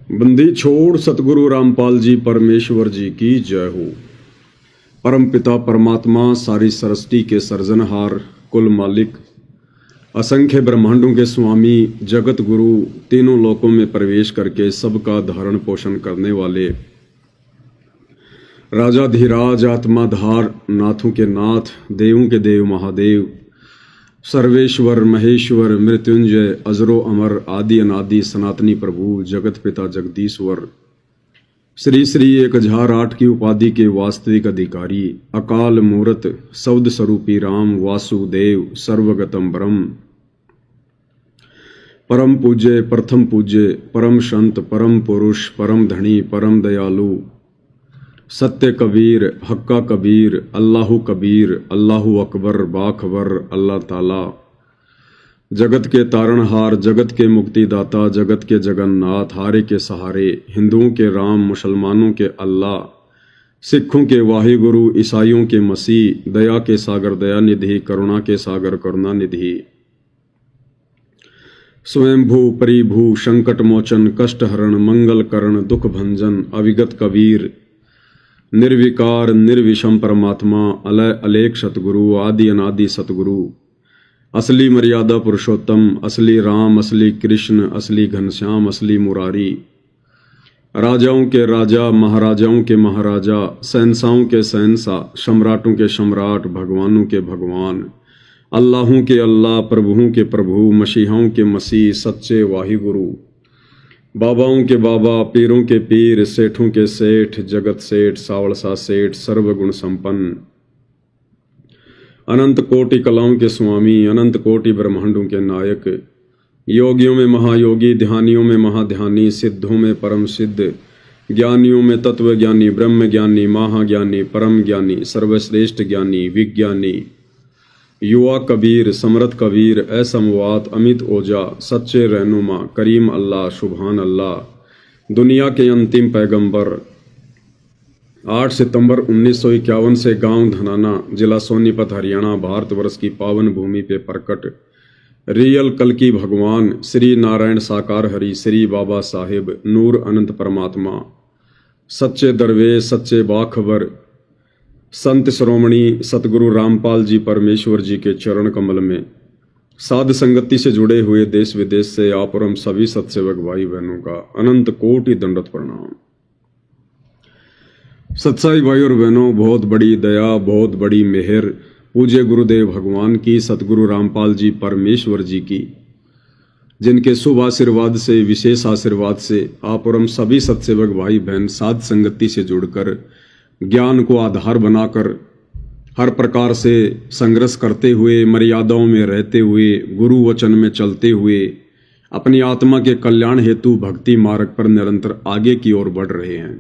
बंदी छोड़ सतगुरु रामपाल जी परमेश्वर जी की जय हो। परम पिता परमात्मा सारी सृष्टि के सर्जनहार कुल मालिक असंख्य ब्रह्मांडों के स्वामी जगत गुरु तीनों लोकों में प्रवेश करके सबका धारण पोषण करने वाले राजाधिराज आत्माधार नाथों के नाथ देवों के देव महादेव सर्वेश्वर महेश्वर मृत्युंजय अजरो अमर आदि अनादि सनातनी प्रभु जगत पिता जगदीश्वर श्री श्री 1008 की उपाधि के वास्तविक अधिकारी अकाल मूर्त शब्द स्वरूपी राम वासुदेव सर्वगतम ब्रह्म परम पूज्य प्रथम पूज्य परम संत परम पुरुष परम धनी परम दयालु सत्य कबीर हक्का कबीर अल्लाहु कबीर अल्लाहु अकबर बाखबर अल्लाह ताला जगत के तारणहार जगत के मुक्तिदाता जगत के जगन्नाथ हारे के सहारे हिंदुओं के राम मुसलमानों के अल्लाह सिखों के वाहिगुरु ईसाइयों के मसीह दया के सागर दया निधि करुणा के सागर करुणा निधि स्वयंभू परिभू संकट मोचन कष्ट हरण मंगल करण दुख भंजन अविगत कबीर निर्विकार निर्विषम परमात्मा अलय अलेख सतगुरु आदि अनादि सतगुरु असली मर्यादा पुरुषोत्तम असली राम असली कृष्ण असली घनश्याम असली मुरारी राजाओं के राजा महाराजाओं के महाराजा सहनसाओं के सहनसा सम्राटों के सम्राट भगवानों के भगवान अल्लाहों के अल्लाह प्रभुओं के प्रभु मसीहाओं के मसीह सच्चे वाहिगुरु बाबाओं के बाबा पीरों के पीर सेठों के सेठ जगत सेठ सावलसा सेठ सर्वगुण संपन्न अनंत कोटि कलाओं के स्वामी अनंत कोटि ब्रह्मांडों के नायक योगियों में महायोगी ध्यानियों में महाध्यानी सिद्धों में परम सिद्ध ज्ञानियों में तत्व ज्ञानी ब्रह्म ज्ञानी महाज्ञानी परम ज्ञानी सर्वश्रेष्ठ ज्ञानी विज्ञानी युवा कबीर समरथ कबीर असमवात अमित ओजा सच्चे रहनुमा करीम अल्लाह सुभान अल्लाह दुनिया के अंतिम पैगंबर 8 सितंबर 1951 से गांव धनाना जिला सोनीपत हरियाणा भारतवर्ष की पावन भूमि पे प्रकट रियल कल की भगवान श्री नारायण साकार हरि श्री बाबा साहिब नूर अनंत परमात्मा सच्चे दरवेश सच्चे बाखबर संत श्रोमणी सतगुरु रामपाल जी परमेश्वर जी के चरण कमल में साध संगति से जुड़े हुए देश विदेश से आप और हम सभी सत्सेवक भाई बहनों का अनंत कोटि दंडवत प्रणाम। सत्साई भाई और बहनों, बहुत बड़ी दया बहुत बड़ी मेहर पूज्य गुरुदेव भगवान की सतगुरु रामपाल जी परमेश्वर जी की, जिनके शुभ आशीर्वाद से विशेष आशीर्वाद से आप और हम सभी सत्सेवक भाई बहन साध संगति से जुड़कर ज्ञान को आधार बनाकर हर प्रकार से संघर्ष करते हुए मर्यादाओं में रहते हुए गुरु वचन में चलते हुए अपनी आत्मा के कल्याण हेतु भक्ति मार्ग पर निरंतर आगे की ओर बढ़ रहे हैं।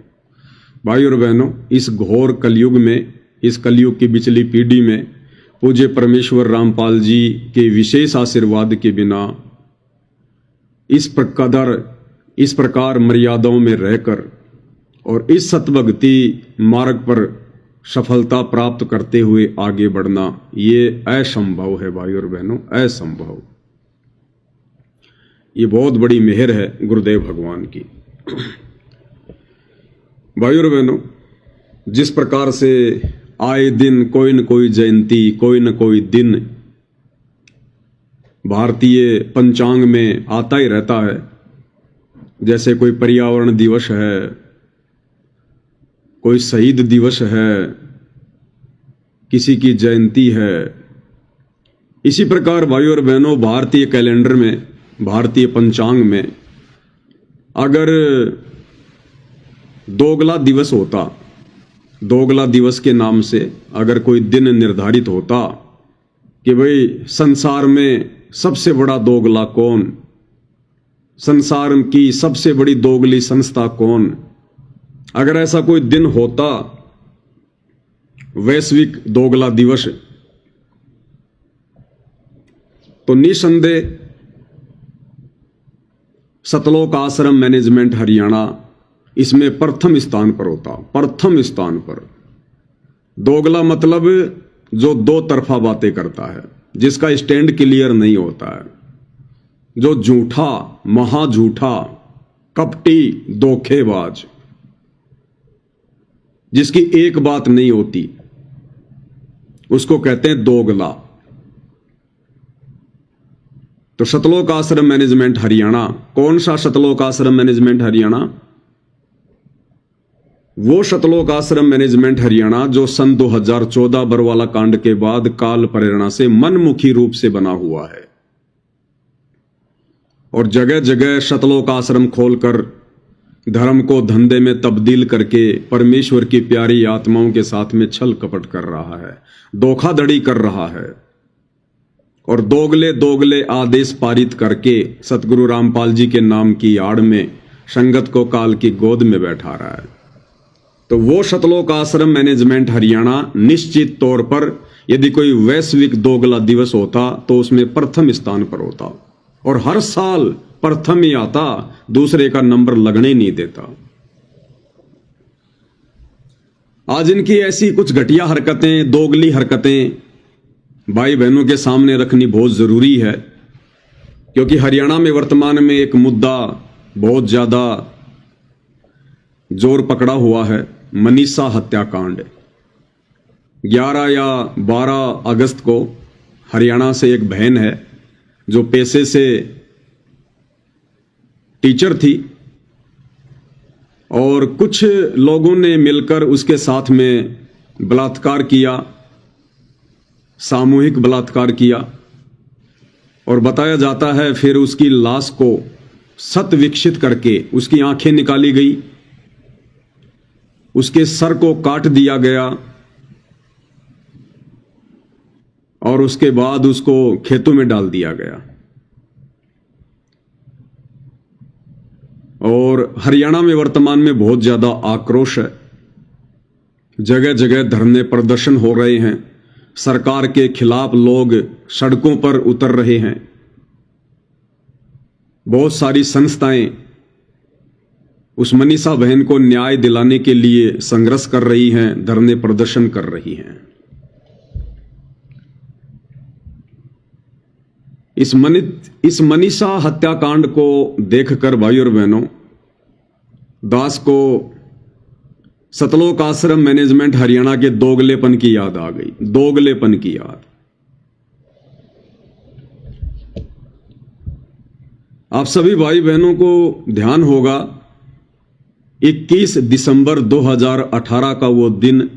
भाई और बहनों, इस घोर कलयुग में इस कलयुग की बिचली पीढ़ी में पूज्य परमेश्वर रामपाल जी के विशेष आशीर्वाद के बिना इस प्रकार मर्यादाओं में रहकर और इस सतभक्ति मार्ग पर सफलता प्राप्त करते हुए आगे बढ़ना ये असंभव है। भाई और बहनों, असंभव। ये बहुत बड़ी मेहर है गुरुदेव भगवान की। भाई और बहनों, जिस प्रकार से आए दिन कोई न कोई जयंती कोई न कोई दिन भारतीय पंचांग में आता ही रहता है, जैसे कोई पर्यावरण दिवस है, कोई शहीद दिवस है, किसी की जयंती है, इसी प्रकार भाई और बहनों भारतीय कैलेंडर में भारतीय पंचांग में अगर दोगला दिवस होता, दोगला दिवस के नाम से अगर कोई दिन निर्धारित होता कि भाई संसार में सबसे बड़ा दोगला कौन, संसार की सबसे बड़ी दोगली संस्था कौन, अगर ऐसा कोई दिन होता वैश्विक दोगला दिवस, तो निसंदेह सतलोक आश्रम मैनेजमेंट हरियाणा इसमें प्रथम स्थान पर होता। प्रथम स्थान पर। दोगला मतलब जो दो तरफा बातें करता है, जिसका स्टैंड क्लियर नहीं होता है, जो झूठा महा झूठा कपटी, धोखेबाज, जिसकी एक बात नहीं होती, उसको कहते हैं दोगला। तो सतलोक आश्रम मैनेजमेंट हरियाणा, कौन सा सतलोक आश्रम मैनेजमेंट हरियाणा? वो सतलोक आश्रम मैनेजमेंट हरियाणा जो सन 2014 बरवाला कांड के बाद काल प्रेरणा से मनमुखी रूप से बना हुआ है और जगह जगह सतलोक आश्रम खोलकर धर्म को धंधे में तब्दील करके परमेश्वर की प्यारी आत्माओं के साथ में छल कपट कर रहा है, धोखाधड़ी कर रहा है और दोगले दोगले आदेश पारित करके सतगुरु रामपाल जी के नाम की आड़ में संगत को काल की गोद में बैठा रहा है। तो वो सतलोक आश्रम मैनेजमेंट हरियाणा निश्चित तौर पर यदि कोई वैश्विक दोगला दिवस होता तो उसमें प्रथम स्थान पर होता और हर साल प्रथम ही आता, दूसरे का नंबर लगने नहीं देता। आज इनकी ऐसी कुछ घटिया हरकतें, दोगली हरकतें भाई बहनों के सामने रखनी बहुत जरूरी है, क्योंकि हरियाणा में वर्तमान में एक मुद्दा बहुत ज्यादा जोर पकड़ा हुआ है, मनीषा हत्याकांड। 11 या 12 अगस्त को हरियाणा से एक बहन है जो पेशे से टीचर थी और कुछ लोगों ने मिलकर उसके साथ में बलात्कार किया, सामूहिक बलात्कार किया और बताया जाता है फिर उसकी लाश को सत विकसित करके उसकी आंखें निकाली गई, उसके सर को काट दिया गया और उसके बाद उसको खेतों में डाल दिया गया। और हरियाणा में वर्तमान में बहुत ज्यादा आक्रोश है, जगह जगह धरने प्रदर्शन हो रहे हैं, सरकार के खिलाफ लोग सड़कों पर उतर रहे हैं, बहुत सारी संस्थाएं उस मनीषा बहन को न्याय दिलाने के लिए संघर्ष कर रही हैं, धरने प्रदर्शन कर रही हैं। इस मनीषा हत्याकांड को देखकर भाई और बहनों, दास को सतलोक आश्रम मैनेजमेंट हरियाणा के दोगलेपन की याद आ गई, दोगलेपन की याद। आप सभी भाई बहनों को ध्यान होगा 21 दिसंबर 2018 का वो दिन,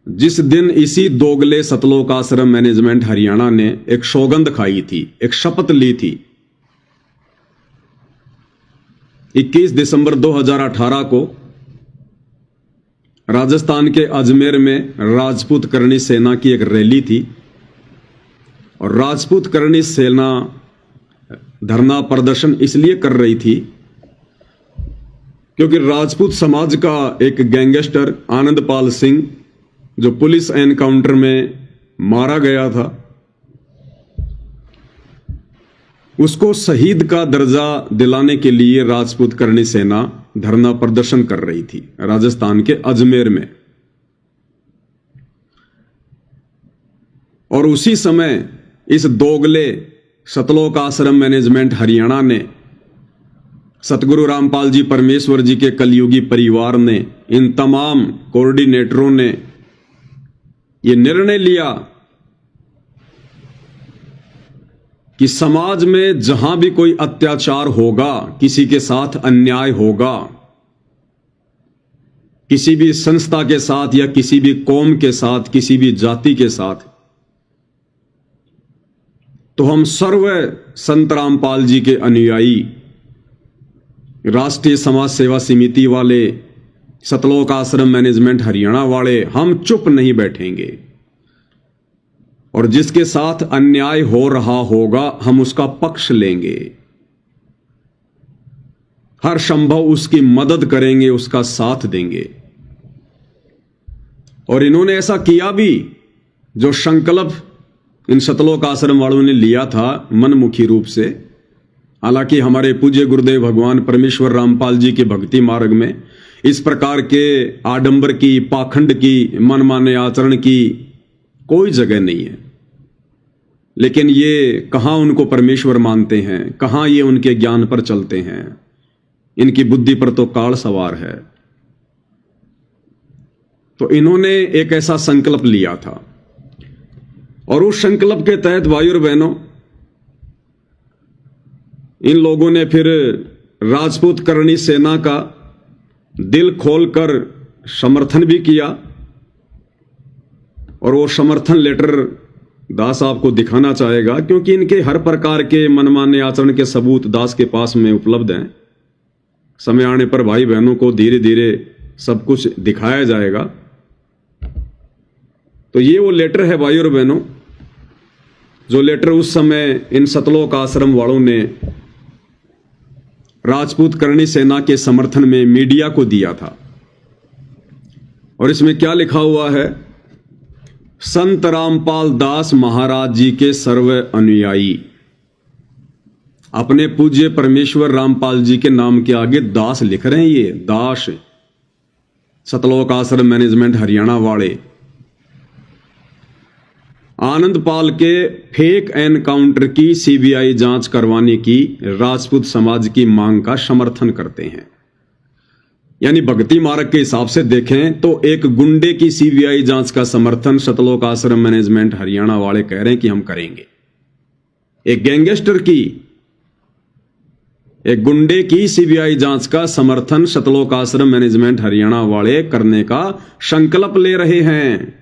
जिस दिन इसी दोगले सतलोक आश्रम मैनेजमेंट हरियाणा ने एक सौगंध खाई थी, एक शपथ ली थी। 21 दिसंबर 2018 को राजस्थान के अजमेर में राजपूत करणी सेना की एक रैली थी और राजपूत करणी सेना धरना प्रदर्शन इसलिए कर रही थी क्योंकि राजपूत समाज का एक गैंगस्टर आनंदपाल सिंह जो पुलिस एनकाउंटर में मारा गया था, उसको शहीद का दर्जा दिलाने के लिए राजपूत करणी सेना धरना प्रदर्शन कर रही थी राजस्थान के अजमेर में। और उसी समय इस दोगले सतलोक आश्रम मैनेजमेंट हरियाणा ने, सतगुरु रामपाल जी परमेश्वर जी के कलयुगी परिवार ने, इन तमाम कोऑर्डिनेटरों ने यह निर्णय लिया कि समाज में जहां भी कोई अत्याचार होगा, किसी के साथ अन्याय होगा, किसी भी संस्था के साथ या किसी भी कौम के साथ, किसी भी जाति के साथ, तो हम सर्व संत रामपाल जी के अनुयायी, राष्ट्रीय समाज सेवा समिति वाले, सतलोक आश्रम मैनेजमेंट हरियाणा वाले, हम चुप नहीं बैठेंगे और जिसके साथ अन्याय हो रहा होगा हम उसका पक्ष लेंगे, हर संभव उसकी मदद करेंगे, उसका साथ देंगे। और इन्होंने ऐसा किया भी, जो संकल्प इन सतलोक आश्रम वालों ने लिया था मनमुखी रूप से। हालांकि हमारे पूज्य गुरुदेव भगवान परमेश्वर रामपाल जी के भक्ति मार्ग में इस प्रकार के आडंबर की, पाखंड की, मनमाने आचरण की कोई जगह नहीं है। लेकिन ये कहाँ उनको परमेश्वर मानते हैं, कहाँ ये उनके ज्ञान पर चलते हैं। इनकी बुद्धि पर तो काल सवार है। तो इन्होंने एक ऐसा संकल्प लिया था और उस संकल्प के तहत भाइयों और बहनों, इन लोगों ने फिर राजपूत करणी सेना का दिल खोलकर समर्थन भी किया। और वो समर्थन लेटर दास आपको दिखाना चाहेगा, क्योंकि इनके हर प्रकार के मनमाने आचरण के सबूत दास के पास में उपलब्ध हैं। समय आने पर भाई बहनों को धीरे धीरे सब कुछ दिखाया जाएगा। तो ये वो लेटर है भाई और बहनों, जो लेटर उस समय इन सतलोक आश्रम वालों ने राजपूत करणी सेना के समर्थन में मीडिया को दिया था। और इसमें क्या लिखा हुआ है? संत रामपाल दास महाराज जी के सर्व अनुयायी। अपने पूज्य परमेश्वर रामपाल जी के नाम के आगे दास लिख रहे हैं। ये दास सतलोक आश्रम मैनेजमेंट हरियाणा वाले आनंदपाल के फेक एनकाउंटर की सीबीआई जांच करवाने की राजपूत समाज की मांग का समर्थन करते हैं। यानी भक्ति मार्ग के हिसाब से देखें तो एक गुंडे की सीबीआई जांच का समर्थन सतलोक आश्रम मैनेजमेंट हरियाणा वाले कह रहे हैं कि हम करेंगे। एक गैंगस्टर की, एक गुंडे की सीबीआई जांच का समर्थन सतलोक आश्रम मैनेजमेंट हरियाणा वाले करने का संकल्प ले रहे हैं।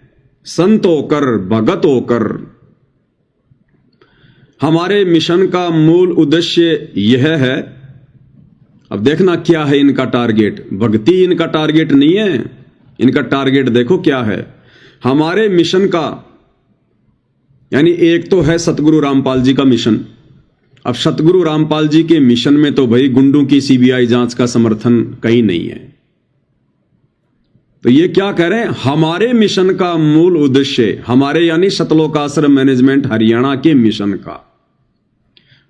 संत होकर, भगत होकर। हमारे मिशन का मूल उद्देश्य यह है, अब देखना क्या है इनका टारगेट। भक्ति इनका टारगेट नहीं है, इनका टारगेट देखो क्या है। हमारे मिशन का, यानी एक तो है सतगुरु रामपाल जी का मिशन। अब सतगुरु रामपाल जी के मिशन में तो भाई गुंडों की सीबीआई जांच का समर्थन कहीं नहीं है। तो ये क्या कह रहे हैं? हमारे मिशन का मूल उद्देश्य, हमारे यानी सतलोक आश्रम मैनेजमेंट हरियाणा के मिशन का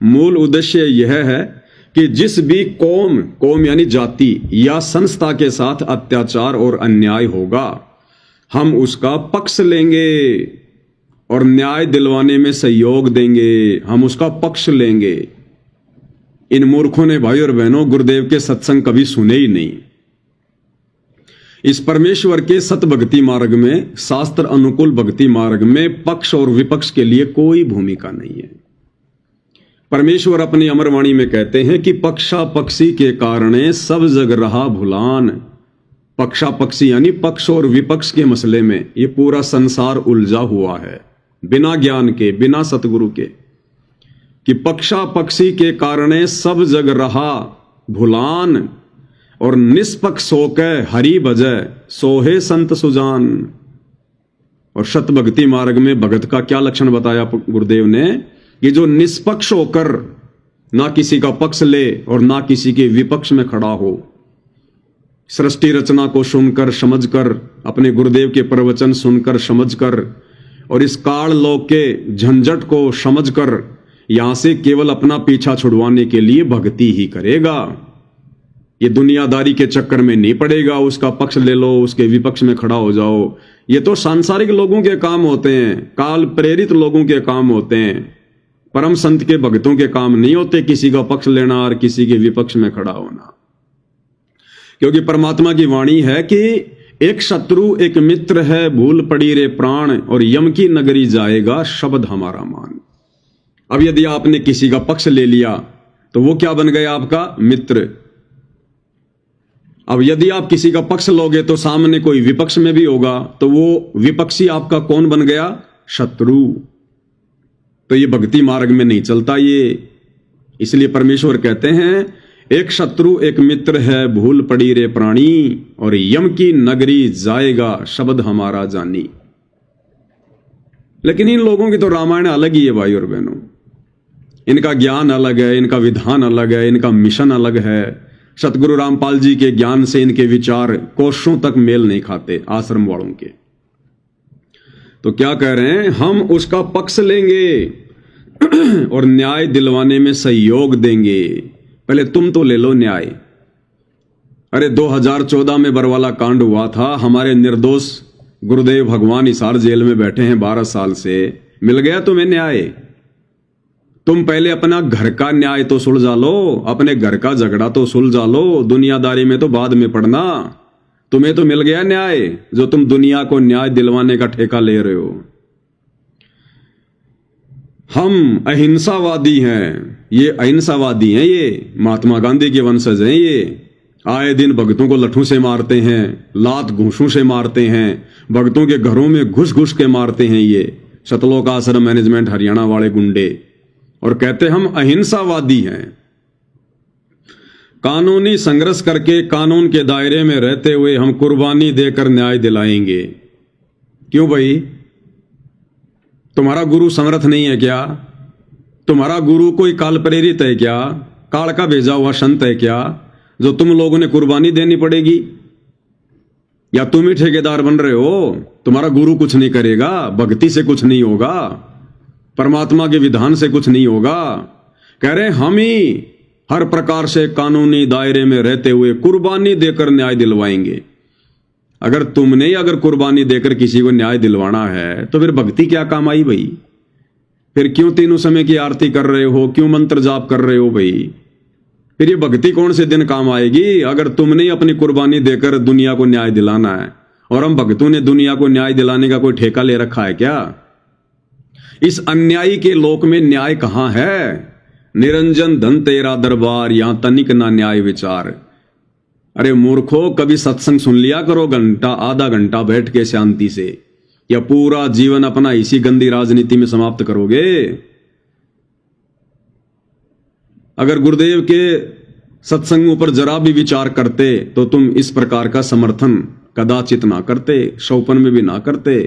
मूल उद्देश्य यह है कि जिस भी कौम यानी जाति या संस्था के साथ अत्याचार और अन्याय होगा, हम उसका पक्ष लेंगे और न्याय दिलवाने में सहयोग देंगे। हम उसका पक्ष लेंगे। इन मूर्खों ने भाई और बहनों गुरुदेव के सत्संग कभी सुने ही नहीं। इस परमेश्वर के सत भक्ति मार्ग में, शास्त्र अनुकूल भक्ति मार्ग में पक्ष और विपक्ष के लिए कोई भूमिका नहीं है। परमेश्वर अपनी अमरवाणी में कहते हैं कि पक्षा पक्षी के कारणे सब जग रहा भुलान। पक्षा पक्षी यानी पक्ष और विपक्ष के मसले में ये पूरा संसार उलझा हुआ है, बिना ज्ञान के, बिना सतगुरु के। कि पक्षा पक्षी के कारणे सब जग रहा भुलान और निष्पक्ष होकर हरि भजय सोहे संत सुजान। और सत भक्ति मार्ग में भगत का क्या लक्षण बताया गुरुदेव ने? कि जो निष्पक्ष होकर ना किसी का पक्ष ले और ना किसी के विपक्ष में खड़ा हो, सृष्टि रचना को सुनकर समझकर, अपने गुरुदेव के प्रवचन सुनकर समझकर और इस काल लोक के झंझट को समझकर यहां से केवल अपना पीछा छुड़वाने के लिए भक्ति ही करेगा। ये दुनियादारी के चक्कर में नहीं पड़ेगा, उसका पक्ष ले लो, उसके विपक्ष में खड़ा हो जाओ। ये तो सांसारिक लोगों के काम होते हैं, काल प्रेरित लोगों के काम होते हैं। परम संत के भक्तों के काम नहीं होते किसी का पक्ष लेना और किसी के विपक्ष में खड़ा होना। क्योंकि परमात्मा की वाणी है कि एक शत्रु एक मित्र है, भूल पड़ी रे प्राण, और यम की नगरी जाएगा शब्द हमारा मान। अब यदि आपने किसी का पक्ष ले लिया तो वो क्या बन गया? आपका मित्र। अब यदि आप किसी का पक्ष लोगे तो सामने कोई विपक्ष में भी होगा, तो वो विपक्षी आपका कौन बन गया? शत्रु। तो ये भक्ति मार्ग में नहीं चलता ये। इसलिए परमेश्वर कहते हैं एक शत्रु एक मित्र है, भूल पड़ी रे प्राणी, और यम की नगरी जाएगा शब्द हमारा जानी। लेकिन इन लोगों की तो रामायण अलग ही है भाई और बहनों। इनका ज्ञान अलग है, इनका विधान अलग है, इनका मिशन अलग है। सतगुरु रामपाल जी के ज्ञान से इनके विचार कोसों तक मेल नहीं खाते आश्रम वालों के। तो क्या कह रहे हैं? हम उसका पक्ष लेंगे और न्याय दिलवाने में सहयोग देंगे। पहले तुम तो ले लो न्याय। अरे 2014 में बरवाला कांड हुआ था, हमारे निर्दोष गुरुदेव भगवान हिसार जेल में बैठे हैं 12 साल से। मिल गया तुम्हें न्याय? तुम पहले अपना घर का न्याय तो सुलझा लो, अपने घर का झगड़ा तो सुलझा लो, दुनियादारी में तो बाद में पड़ना। तुम्हें तो मिल गया न्याय, जो तुम दुनिया को न्याय दिलवाने का ठेका ले रहे हो। हम अहिंसावादी हैं, ये अहिंसावादी हैं, ये महात्मा गांधी के वंशज हैं। ये आए दिन भक्तों को लट्ठों से मारते हैं, लात घूंसों से मारते हैं, भक्तों के घरों में घुस घुस के मारते हैं ये सतलोक आश्रम मैनेजमेंट हरियाणा वाले गुंडे, और कहते हम अहिंसावादी हैं। कानूनी संघर्ष करके कानून के दायरे में रहते हुए हम कुर्बानी देकर न्याय दिलाएंगे। क्यों भाई, तुम्हारा गुरु समर्थ नहीं है क्या? तुम्हारा गुरु कोई काल प्रेरित है क्या? काल का भेजा हुआ संत है क्या, जो तुम लोगों ने कुर्बानी देनी पड़ेगी? या तुम ही ठेकेदार बन रहे हो? तुम्हारा गुरु कुछ नहीं करेगा, भक्ति से कुछ नहीं होगा, परमात्मा के विधान से कुछ नहीं होगा। कह रहे हम ही हर प्रकार से कानूनी दायरे में रहते हुए कुर्बानी देकर न्याय दिलवाएंगे। अगर तुमने अगर कुर्बानी देकर किसी को न्याय दिलवाना है तो फिर भक्ति क्या काम आई भाई? फिर क्यों तीनों समय की आरती कर रहे हो, क्यों मंत्र जाप कर रहे हो भाई? फिर ये भक्ति कौन से दिन काम आएगी अगर तुमने अपनी कुर्बानी देकर दुनिया को न्याय दिलाना है? और हम भक्तों ने दुनिया को न्याय दिलाने का कोई ठेका ले रखा है क्या? इस अन्यायी के लोक में न्याय कहां है? निरंजन धन तेरा दरबार, यहां तनिक ना न्याय विचार। अरे मूर्खो, कभी सत्संग सुन लिया करो, घंटा आधा घंटा बैठ के शांति से, या पूरा जीवन अपना इसी गंदी राजनीति में समाप्त करोगे? अगर गुरुदेव के सत्संगों पर जरा भी विचार करते तो तुम इस प्रकार का समर्थन कदाचित ना करते, शौपन में भी ना करते।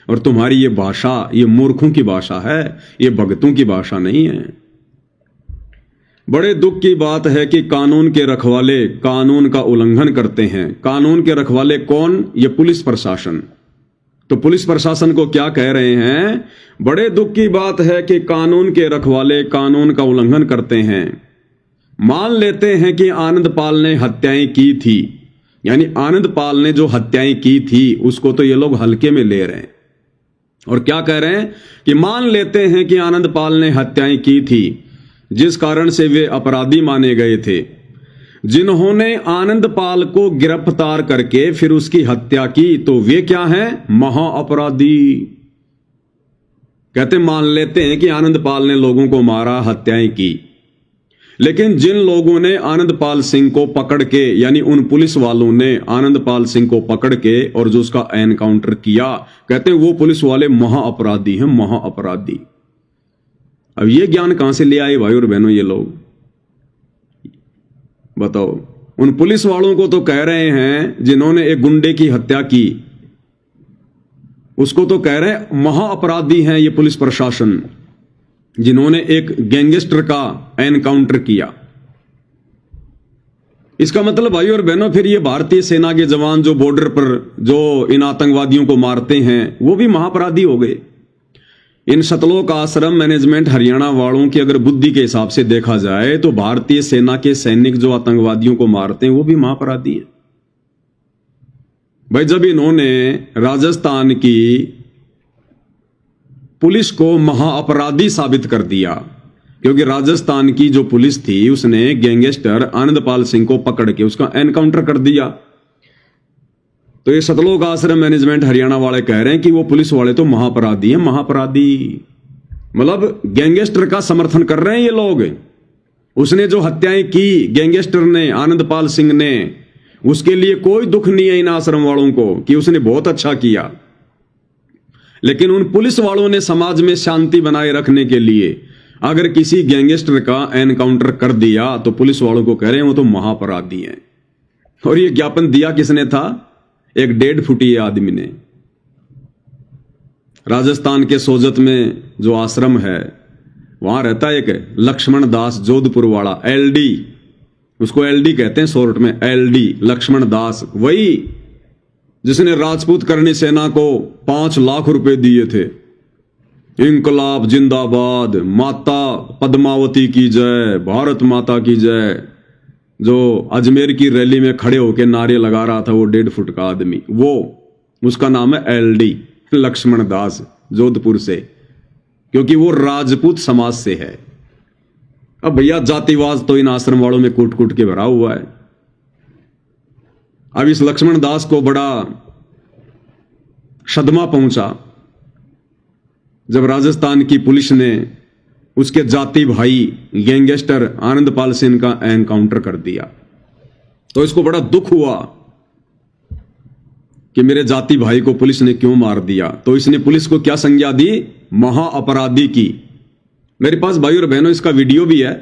और तुम्हारी ये भाषा ये मूर्खों की भाषा है, ये भगतों की भाषा नहीं है। बड़े दुख की बात है कि कानून के रखवाले कानून का उल्लंघन करते हैं। कानून के रखवाले कौन? ये पुलिस प्रशासन। तो पुलिस प्रशासन को क्या कह रहे हैं? बड़े दुख की बात है कि कानून के रखवाले कानून का उल्लंघन करते हैं। मान लेते हैं कि आनंदपाल ने हत्याएं की थी, यानी आनंदपाल ने जो हत्याएं की थी उसको तो ये लोग हल्के में ले रहे हैं। और क्या कह रहे हैं कि मान लेते हैं कि आनंदपाल ने हत्याएं की थी, जिस कारण से वे अपराधी माने गए थे। जिन्होंने आनंदपाल को गिरफ्तार करके फिर उसकी हत्या की तो वे क्या हैं? महाअपराधी। कहते मान लेते हैं कि आनंदपाल ने लोगों को मारा, हत्याएं की, लेकिन जिन लोगों ने आनंदपाल सिंह को पकड़ के, यानी उन पुलिस वालों ने आनंदपाल सिंह को पकड़ के और जो उसका एनकाउंटर किया, कहते हैं वो पुलिस वाले महाअपराधी हैं, महाअपराधी। अब ये ज्ञान कहां से ले आए भाई और बहनों ये लोग? बताओ। उन पुलिस वालों को तो कह रहे हैं जिन्होंने एक गुंडे की हत्या की, उसको तो कह रहे हैं महाअपराधी हैं ये पुलिस प्रशासन, जिन्होंने एक गैंगस्टर का एनकाउंटर किया। इसका मतलब भाई और बहनों फिर ये भारतीय सेना के जवान जो बॉर्डर पर जो इन आतंकवादियों को मारते हैं वो भी महाअपराधी हो गए। इन सतलोक आश्रम मैनेजमेंट हरियाणा वालों की अगर बुद्धि के हिसाब से देखा जाए तो भारतीय सेना के सैनिक जो आतंकवादियों को मारते हैं वो भी महाअपराधी हैं। भाई जब इन्होंने राजस्थान की पुलिस को महाअपराधी साबित कर दिया, क्योंकि राजस्थान की जो पुलिस थी उसने गैंगस्टर आनंदपाल सिंह को पकड़ के उसका एनकाउंटर कर दिया, तो ये सतलोक आश्रम मैनेजमेंट हरियाणा वाले कह रहे हैं कि वो पुलिस वाले तो महाअपराधी हैं, महाअपराधी। मतलब गैंगस्टर का समर्थन कर रहे हैं ये लोग। उसने जो हत्याएं की गैंगस्टर ने, आनंदपाल सिंह ने, उसके लिए कोई दुख नहीं है इन आश्रम वालों को कि उसने बहुत अच्छा किया, लेकिन उन पुलिस वालों ने समाज में शांति बनाए रखने के लिए अगर किसी गैंगस्टर का एनकाउंटर कर दिया तो पुलिस वालों को कह रहे हैं वो तो महाअपराधी हैं। और ये ज्ञापन दिया किसने था? एक 1.5 फुटी आदमी ने। राजस्थान के सोजत में जो आश्रम है वहां रहता है एक लक्ष्मण दास जोधपुर वाला, एलडी, उसको एलडी कहते हैं शॉर्ट में, एलडी लक्ष्मण दास, वही जिसने राजपूत करनी सेना को 5 लाख रुपए दिए थे। इंकलाब जिंदाबाद, माता पद्मावती की जय, भारत माता की जय, जो अजमेर की रैली में खड़े होकर नारे लगा रहा था वो 1.5 फुट का आदमी, वो उसका नाम है एलडी लक्ष्मण दास जोधपुर से, क्योंकि वो राजपूत समाज से है। अब भैया जातिवाद तो इन आश्रम वालों में कूट कूट के भरा हुआ है। अब इस लक्ष्मण दास को बड़ा सदमा पहुंचा जब राजस्थान की पुलिस ने उसके जाति भाई गैंगस्टर आनंदपाल सिंह का एनकाउंटर कर दिया। तो इसको बड़ा दुख हुआ कि मेरे जाति भाई को पुलिस ने क्यों मार दिया। तो इसने पुलिस को क्या संज्ञा दी? महाअपराधी की। मेरे पास भाई और बहनों इसका वीडियो भी है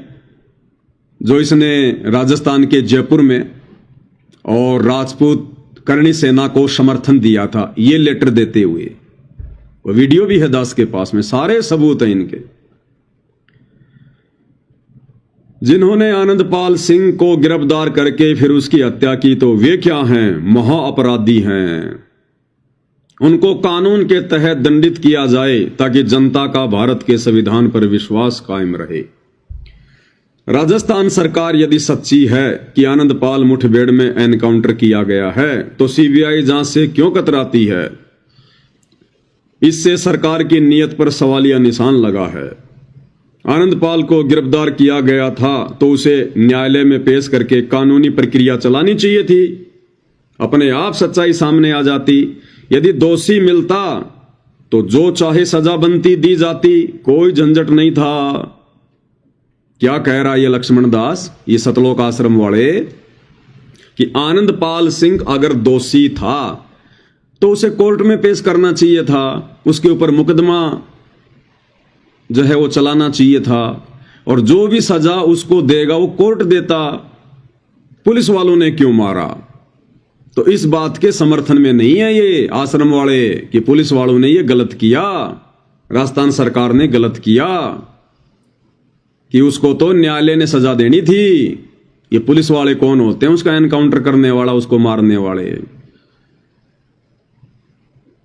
जो इसने राजस्थान के जयपुर में और राजपूत करणी सेना को समर्थन दिया था, ये लेटर देते हुए। वो वीडियो भी है दास के पास में, सारे सबूत हैं इनके। जिन्होंने आनंदपाल सिंह को गिरफ्तार करके फिर उसकी हत्या की तो वे क्या हैं? महाअपराधी हैं। उनको कानून के तहत दंडित किया जाए ताकि जनता का भारत के संविधान पर विश्वास कायम रहे। राजस्थान सरकार यदि सच्ची है कि आनंदपाल मुठभेड़ में एनकाउंटर किया गया है तो सीबीआई जांच से क्यों कतराती है? इससे सरकार की नीयत पर सवालिया निशान लगा है। आनंदपाल को गिरफ्तार किया गया था तो उसे न्यायालय में पेश करके कानूनी प्रक्रिया चलानी चाहिए थी। अपने आप सच्चाई सामने आ जाती। यदि दोषी मिलता तो जो चाहे सजा बनती, दी जाती, कोई झंझट नहीं था। क्या कह रहा है ये लक्ष्मण दास, ये सतलोक आश्रम वाले, कि आनंदपाल सिंह अगर दोषी था तो उसे कोर्ट में पेश करना चाहिए था, उसके ऊपर मुकदमा जो है वो चलाना चाहिए था, और जो भी सजा उसको देगा वो कोर्ट देता। पुलिस वालों ने क्यों मारा? तो इस बात के समर्थन में नहीं है ये आश्रम वाले कि पुलिस वालों ने ये गलत किया, राजस्थान सरकार ने गलत किया, कि उसको तो न्यायालय ने सजा देनी थी। ये पुलिस वाले कौन होते हैं? उसका एनकाउंटर करने वाला, उसको मारने वाले।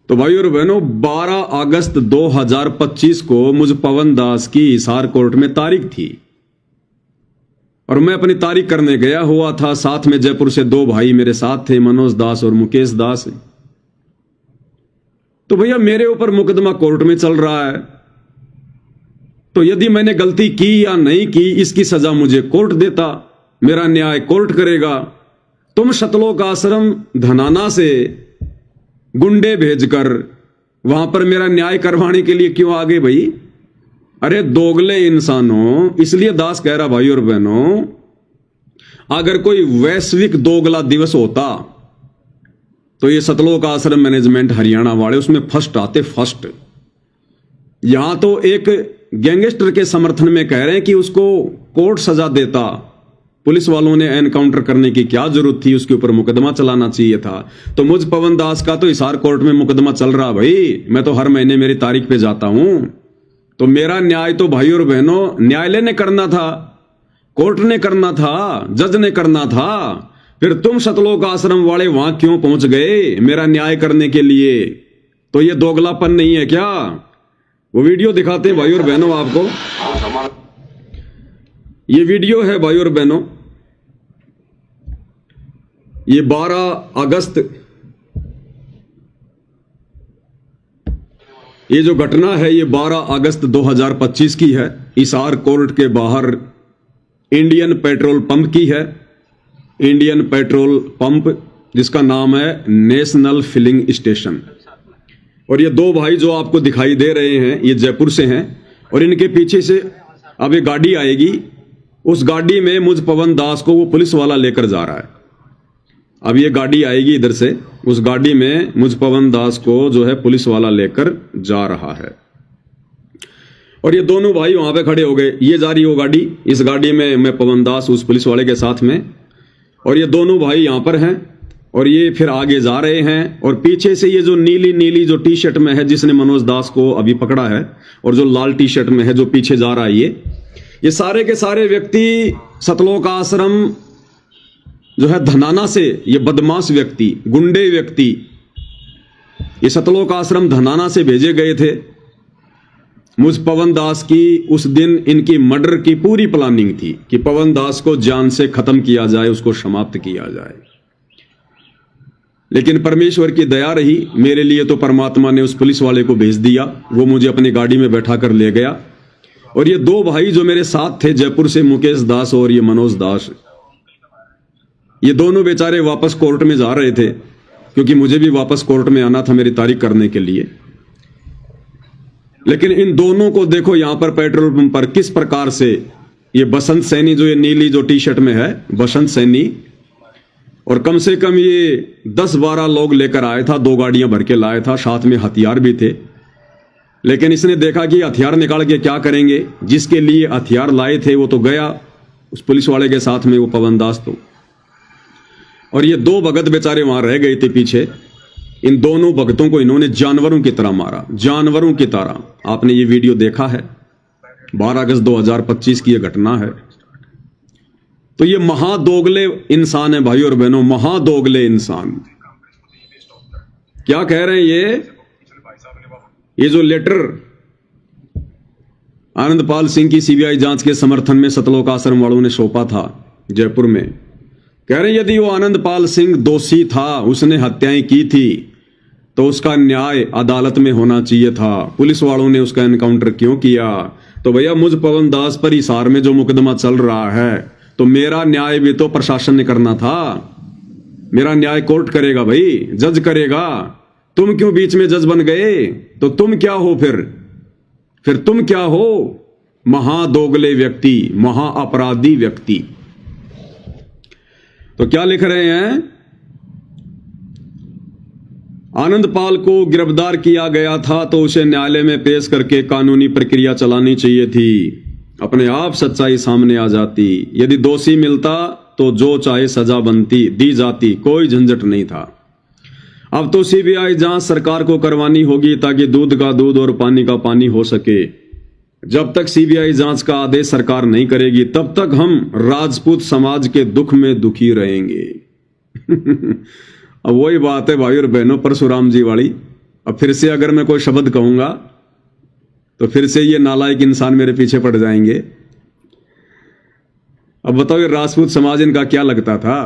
तो भाई और बहनों, 12 अगस्त 2025 को मुझ पवन दास की हिसार कोर्ट में तारीख थी और मैं अपनी तारीख करने गया हुआ था। साथ में जयपुर से 2 भाई मेरे साथ थे, मनोज दास और मुकेश दास। तो भैया मेरे ऊपर मुकदमा कोर्ट में चल रहा है, तो यदि मैंने गलती की या नहीं की इसकी सजा मुझे कोर्ट देता, मेरा न्याय कोर्ट करेगा। तुम सतलोक आश्रम धनाना से गुंडे भेजकर वहां पर मेरा न्याय करवाने के लिए क्यों आ गए भाई? अरे दोगले इंसानों। इसलिए दास कह रहा भाई और बहनों, अगर कोई वैश्विक दोगला दिवस होता तो ये सतलोक आश्रम मैनेजमेंट हरियाणा वाले उसमें फर्स्ट आते, फर्स्ट। यहां तो एक गैंगस्टर के समर्थन में कह रहे हैं कि उसको कोर्ट सजा देता, पुलिस वालों ने एनकाउंटर करने की क्या जरूरत थी, उसके ऊपर मुकदमा चलाना चाहिए था। तो मुझ पवन दास का तो हिसार कोर्ट में मुकदमा चल रहा भाई। मैं तो हर महीने मेरी तारीख पे जाता हूं। तो मेरा न्याय तो भाई और बहनों न्यायालय ने करना था, कोर्ट ने करना था, जज ने करना था। फिर तुम सतलोक आश्रम वाले वहां क्यों पहुंच गए मेरा न्याय करने के लिए? तो ये दोगलापन नहीं है क्या? वो वीडियो दिखाते हैं भाई और बहनों आपको। ये वीडियो है भाई और बहनों, ये 12 अगस्त, ये जो घटना है ये 12 अगस्त 2025 की है। हिसार कोर्ट के बाहर इंडियन पेट्रोल पंप की है। इंडियन पेट्रोल पंप जिसका नाम है नेशनल फिलिंग स्टेशन। और ये 2 भाई जो आपको दिखाई दे रहे हैं ये जयपुर से हैं और इनके पीछे से अब ये गाड़ी आएगी। उस गाड़ी में मुझ पवन दास को वो पुलिस वाला लेकर जा रहा है। अब ये गाड़ी आएगी इधर से, उस गाड़ी में मुझ पवन दास को जो है पुलिस वाला लेकर जा रहा है। और ये दोनों भाई वहां पे खड़े हो गए। ये जा रही वो गाड़ी, इस गाड़ी में मैं पवन दास उस पुलिस वाले के साथ में, और ये दोनों भाई यहां पर हैं और ये फिर आगे जा रहे हैं। और पीछे से ये जो नीली नीली जो टी शर्ट में है जिसने मनोज दास को अभी पकड़ा है, और जो लाल टी शर्ट में है जो पीछे जा रहा है, ये सारे के सारे व्यक्ति सतलोक आश्रम जो है धनाना से, ये बदमाश व्यक्ति, गुंडे व्यक्ति, ये सतलोक आश्रम धनाना से भेजे गए थे। मुझ पवन दास की उस दिन इनकी मर्डर की पूरी प्लानिंग थी कि पवन दास को जान से खत्म किया जाए, उसको समाप्त किया जाए। लेकिन परमेश्वर की दया रही मेरे लिए, तो परमात्मा ने उस पुलिस वाले को भेज दिया। वो मुझे अपनी गाड़ी में बैठा कर ले गया और ये दो भाई जो मेरे साथ थे जयपुर से, मुकेश दास और ये मनोज दास, ये दोनों बेचारे वापस कोर्ट में जा रहे थे, क्योंकि मुझे भी वापस कोर्ट में आना था मेरी तारीख करने के लिए। लेकिन इन दोनों को देखो यहां पर पेट्रोल पंप पर किस प्रकार से, ये बसंत सैनी जो ये नीली जो टी शर्ट में है, बसंत सैनी, और कम से कम ये 10-12 लोग लेकर आया था, 2 गाड़ियां भर के लाया था, साथ में हथियार भी थे। लेकिन इसने देखा कि हथियार निकाल के क्या करेंगे, जिसके लिए हथियार लाए थे वो तो गया उस पुलिस वाले के साथ में, वो पवन दास तो, और ये 2 भगत बेचारे वहां रह गए थे पीछे। इन दोनों भगतों को इन्होंने जानवरों की तरह मारा, जानवरों की तरह। आपने ये वीडियो देखा है, 12 अगस्त 2025 की यह घटना है। तो ये महादोगले इंसान है भाई और बहनों, महादोगले इंसान। क्या कह रहे हैं ये जो लेटर आनंदपाल सिंह की सीबीआई जांच के समर्थन में सतलोक आश्रम वालों ने सौंपा था जयपुर में, कह रहे हैं यदि वो आनंदपाल सिंह दोषी था, उसने हत्याएं की थी, तो उसका न्याय अदालत में होना चाहिए था। पुलिस वालों ने उसका एनकाउंटर क्यों किया? तो भैया मुझ पवन दास पर हिसार में जो मुकदमा चल रहा है, तो मेरा न्याय भी तो प्रशासन ने करना था। मेरा न्याय कोर्ट करेगा भाई, जज करेगा। तुम क्यों बीच में जज बन गए? तो तुम क्या हो फिर तुम क्या हो? महादोगले व्यक्ति, महाअपराधी व्यक्ति। तो क्या लिख रहे हैं? आनंदपाल को गिरफ्तार किया गया था तो उसे न्यायालय में पेश करके कानूनी प्रक्रिया चलानी चाहिए थी, अपने आप सच्चाई सामने आ जाती। यदि दोषी मिलता तो जो चाहे सजा बनती, दी जाती, कोई झंझट नहीं था। अब तो सीबीआई जांच सरकार को करवानी होगी ताकि दूध का दूध और पानी का पानी हो सके। जब तक सीबीआई जांच का आदेश सरकार नहीं करेगी तब तक हम राजपूत समाज के दुख में दुखी रहेंगे। अब वही बात है भाई और बहनों, परशुराम जी वाली। अब फिर से अगर मैं कोई शब्द कहूंगा तो फिर से ये नालायक इंसान मेरे पीछे पड़ जाएंगे। अब बताओ ये राजपूत समाज इनका क्या लगता था?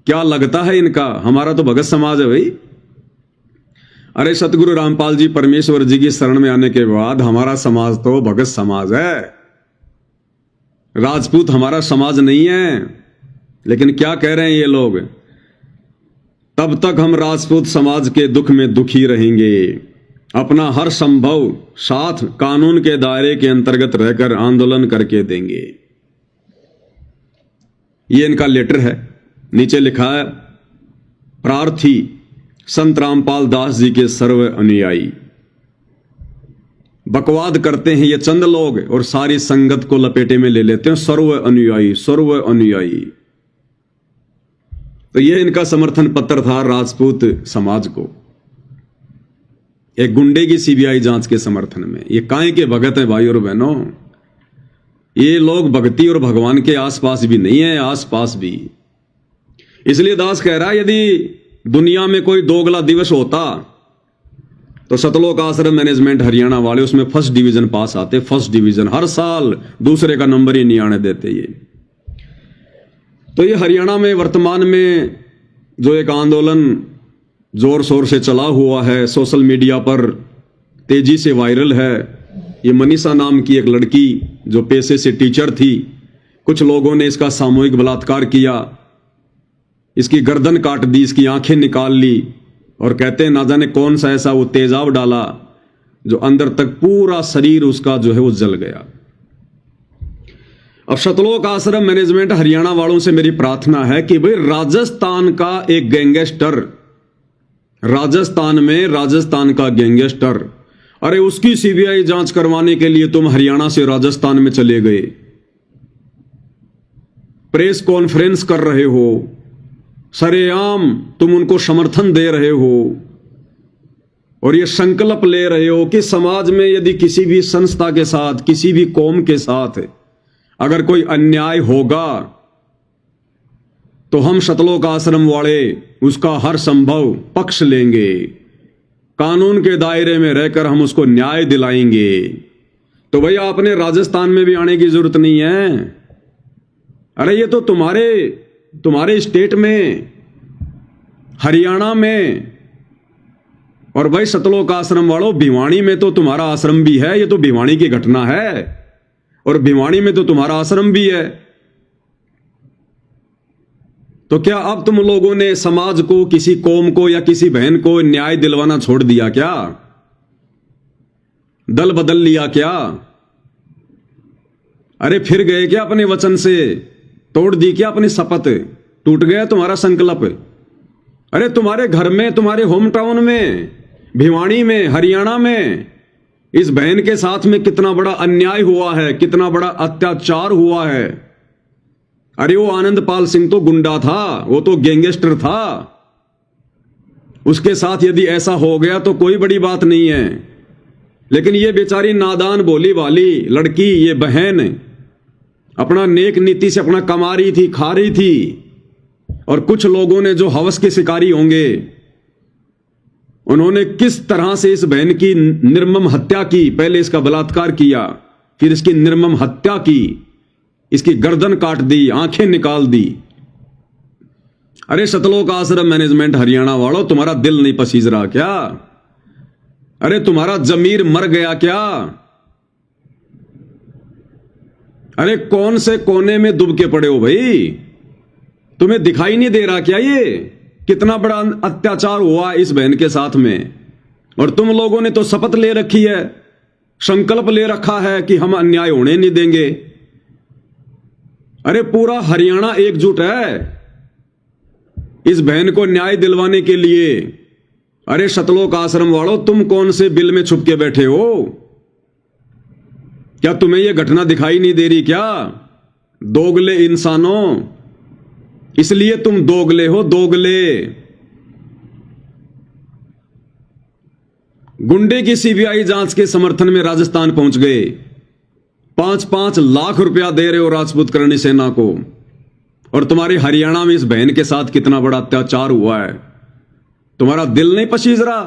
क्या लगता है इनका? हमारा तो भगत समाज है भाई। अरे सतगुरु रामपाल जी परमेश्वर जी की शरण में आने के बाद हमारा समाज तो भगत समाज है, राजपूत हमारा समाज नहीं है। लेकिन क्या कह रहे हैं ये लोग? तब तक हम राजपूत समाज के दुख में दुखी रहेंगे, अपना हर संभव साथ कानून के दायरे के अंतर्गत रहकर आंदोलन करके देंगे। ये इनका लेटर है। नीचे लिखा है, प्रार्थी संत रामपाल दास जी के सर्व अनुयायी। बकवाद करते हैं ये चंद लोग और सारी संगत को लपेटे में ले लेते हैं, सर्व अनुयायी, सर्व अनुयायी। तो ये इनका समर्थन पत्र था राजपूत समाज को, एक गुंडे की सीबीआई जांच के समर्थन में। ये काहे के भगत हैं भाई और बहनों? ये लोग भक्ति और भगवान के आसपास भी नहीं है, आसपास भी। इसलिए दास कह रहा है यदि दुनिया में कोई दोगला दिवस होता तो सतलोक आश्रम मैनेजमेंट हरियाणा वाले उसमें फर्स्ट डिवीजन पास आते, फर्स्ट डिवीजन। हर साल दूसरे का नंबर ही नहीं आने देते ये। तो ये हरियाणा में वर्तमान में जो एक आंदोलन जोर शोर से चला हुआ है, सोशल मीडिया पर तेजी से वायरल है। ये मनीषा नाम की एक लड़की जो पेशे से टीचर थी, कुछ लोगों ने इसका सामूहिक बलात्कार किया, इसकी गर्दन काट दी, इसकी आंखें निकाल ली, और कहते हैं ना जाने कौन सा ऐसा वो तेजाब डाला जो अंदर तक पूरा शरीर उसका जो है वो जल गया। अब सतलोक आश्रम मैनेजमेंट हरियाणा वालों से मेरी प्रार्थना है कि भाई राजस्थान का एक गैंगस्टर, राजस्थान में राजस्थान का गैंगस्टर, अरे उसकी सीबीआई जांच करवाने के लिए तुम हरियाणा से राजस्थान में चले गए, प्रेस कॉन्फ्रेंस कर रहे हो, सरेआम तुम उनको समर्थन दे रहे हो और ये संकल्प ले रहे हो कि समाज में यदि किसी भी संस्था के साथ, किसी भी कौम के साथ अगर कोई अन्याय होगा तो हम सतलोक आश्रम वाले उसका हर संभव पक्ष लेंगे, कानून के दायरे में रहकर हम उसको न्याय दिलाएंगे। तो भैया अपने राजस्थान में भी आने की जरूरत नहीं है। अरे ये तो तुम्हारे स्टेट में, हरियाणा में, और भाई सतलोक आश्रम वालों भिवानी में तो तुम्हारा आश्रम भी है। ये तो भिवानी की घटना है, और भिवानी में तो तुम्हारा आश्रम भी है। तो क्या अब तुम लोगों ने समाज को, किसी कौम को या किसी बहन को न्याय दिलवाना छोड़ दिया क्या? दल बदल लिया क्या? अरे फिर गए क्या अपने वचन से? तोड़ दी क्या अपनी शपथ? टूट गया तुम्हारा संकल्प? अरे तुम्हारे घर में, तुम्हारे होम टाउन में, भिवानी में, हरियाणा में इस बहन के साथ में कितना बड़ा अन्याय हुआ है, कितना बड़ा अत्याचार हुआ है। अरे वो आनंदपाल सिंह तो गुंडा था, वो तो गैंगस्टर था। उसके साथ यदि ऐसा हो गया तो कोई बड़ी बात नहीं है, लेकिन ये बेचारी नादान बोली वाली लड़की, ये बहन अपना नेक नीति से अपना कमा रही थी, खा रही थी, और कुछ लोगों ने जो हवस के शिकारी होंगे उन्होंने किस तरह से इस बहन की निर्मम हत्या की। पहले इसका बलात्कार किया, फिर इसकी निर्मम हत्या की, इसकी गर्दन काट दी, आंखें निकाल दी। अरे सतलोक आश्रम मैनेजमेंट हरियाणा वालों, तुम्हारा दिल नहीं पसीज रहा क्या? अरे तुम्हारा जमीर मर गया क्या? अरे कौन से कोने में दुब के पड़े हो भाई? तुम्हें दिखाई नहीं दे रहा क्या ये कितना बड़ा अत्याचार हुआ इस बहन के साथ में? और तुम लोगों ने तो शपथ ले रखी है, संकल्प ले रखा है कि हम अन्याय होने नहीं देंगे। अरे पूरा हरियाणा एकजुट है इस बहन को न्याय दिलवाने के लिए। अरे सतलोक आश्रम वालों, तुम कौन से बिल में छुप के बैठे हो? क्या तुम्हें यह घटना दिखाई नहीं दे रही क्या? दोगले इंसानों, इसलिए तुम दोगले हो, दोगले। गुंडे की सीबीआई जांच के समर्थन में राजस्थान पहुंच गए। 5-5 लाख रुपया दे रहे हो राजपूत करणी सेना को, और तुम्हारे हरियाणा में इस बहन के साथ कितना बड़ा अत्याचार हुआ है। तुम्हारा दिल नहीं पसीज रहा?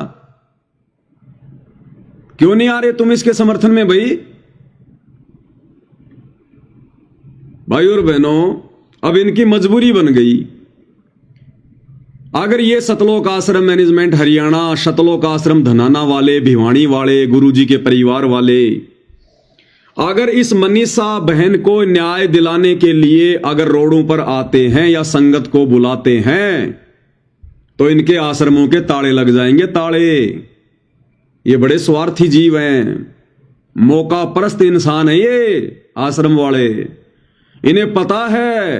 क्यों नहीं आ रहे तुम इसके समर्थन में भाई? भाई और बहनों, अब इनकी मजबूरी बन गई। अगर ये सतलोक आश्रम मैनेजमेंट हरियाणा, सतलोक आश्रम धनाना वाले, भिवानी वाले, गुरुजी के परिवार वाले, अगर इस मनीषा बहन को न्याय दिलाने के लिए अगर रोडों पर आते हैं या संगत को बुलाते हैं, तो इनके आश्रमों के ताले लग जाएंगे, ताले। ये बड़े स्वार्थी जीव हैं, मौका परस्त इंसान है ये आश्रम वाले। इन्हें पता है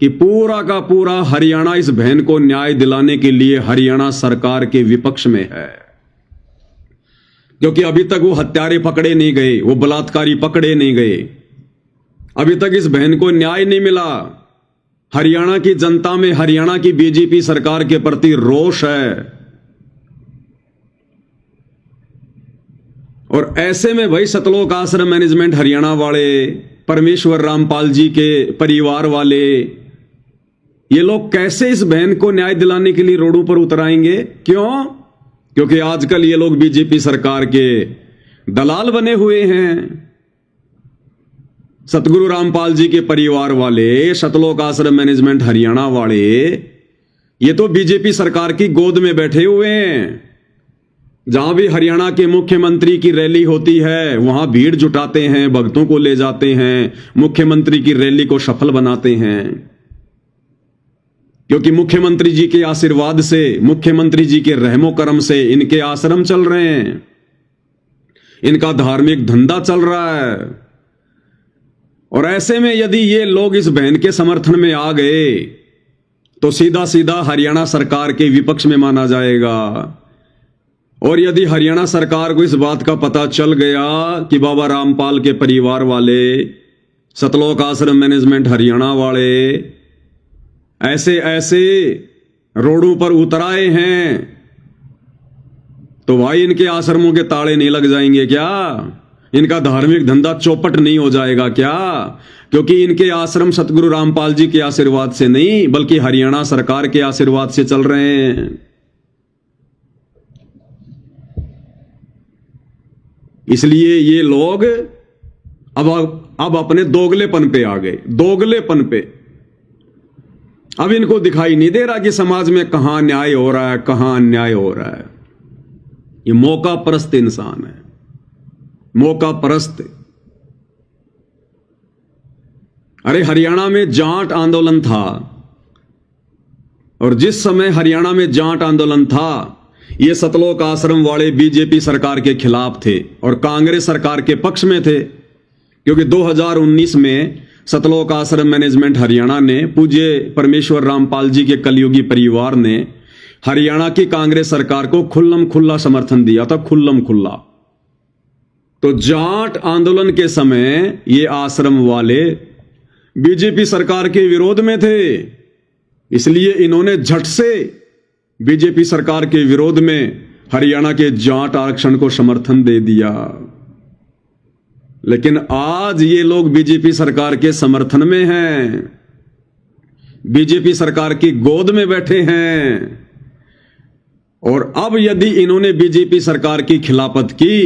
कि पूरा का पूरा हरियाणा इस बहन को न्याय दिलाने के लिए हरियाणा सरकार के विपक्ष में है, क्योंकि अभी तक वो हत्यारे पकड़े नहीं गए, वो बलात्कारी पकड़े नहीं गए, अभी तक इस बहन को न्याय नहीं मिला। हरियाणा की जनता में हरियाणा की बीजेपी सरकार के प्रति रोष है। और ऐसे में भाई सतलोक आश्रम मैनेजमेंट हरियाणा वाले, परमेश्वर रामपाल जी के परिवार वाले, ये लोग कैसे इस बहन को न्याय दिलाने के लिए रोडों पर उतर आएंगे? क्यों? क्योंकि आजकल ये लोग बीजेपी सरकार के दलाल बने हुए हैं। सतगुरु रामपाल जी के परिवार वाले, सतलोक आश्रम मैनेजमेंट हरियाणा वाले, ये तो बीजेपी सरकार की गोद में बैठे हुए हैं। जहां भी हरियाणा के मुख्यमंत्री की रैली होती है वहां भीड़ जुटाते हैं, भक्तों को ले जाते हैं, मुख्यमंत्री की रैली को सफल बनाते हैं, क्योंकि मुख्यमंत्री जी के आशीर्वाद से, मुख्यमंत्री जी के रहमो करम से इनके आश्रम चल रहे हैं, इनका धार्मिक धंधा चल रहा है। और ऐसे में यदि ये लोग इस बहन के समर्थन में आ गए तो सीधा सीधा हरियाणा सरकार के विपक्ष में माना जाएगा। और यदि हरियाणा सरकार को इस बात का पता चल गया कि बाबा रामपाल के परिवार वाले, सतलोक आश्रम मैनेजमेंट हरियाणा वाले ऐसे ऐसे रोडों पर उतर आए हैं, तो भाई इनके आश्रमों के ताले नहीं लग जाएंगे क्या? इनका धार्मिक धंधा चौपट नहीं हो जाएगा क्या? क्योंकि इनके आश्रम सतगुरु रामपाल जी के आशीर्वाद से नहीं बल्कि हरियाणा सरकार के आशीर्वाद से चल रहे हैं। इसलिए ये लोग अब अपने दोगलेपन पे आ गए, दोगलेपन पे। अब इनको दिखाई नहीं दे रहा कि समाज में कहां न्याय हो रहा है, कहां अन्याय हो रहा है। ये मौका परस्त इंसान है, मौका परस्त। अरे हरियाणा में जाट आंदोलन था, और जिस समय हरियाणा में जाट आंदोलन था, ये सतलोक आश्रम वाले बीजेपी सरकार के खिलाफ थे और कांग्रेस सरकार के पक्ष में थे, क्योंकि 2019 में सतलोक आश्रम मैनेजमेंट हरियाणा ने, पूज्य परमेश्वर रामपाल जी के कलयुगी परिवार ने हरियाणा की कांग्रेस सरकार को खुल्लम खुल्ला समर्थन दिया था, खुल्लम खुल्ला। तो जाट आंदोलन के समय ये आश्रम वाले बीजेपी सरकार के विरोध में थे, इसलिए इन्होंने झट से बीजेपी सरकार के विरोध में हरियाणा के जाट आरक्षण को समर्थन दे दिया। लेकिन आज ये लोग बीजेपी सरकार के समर्थन में हैं, बीजेपी सरकार की गोद में बैठे हैं, और अब यदि इन्होंने बीजेपी सरकार की खिलाफत की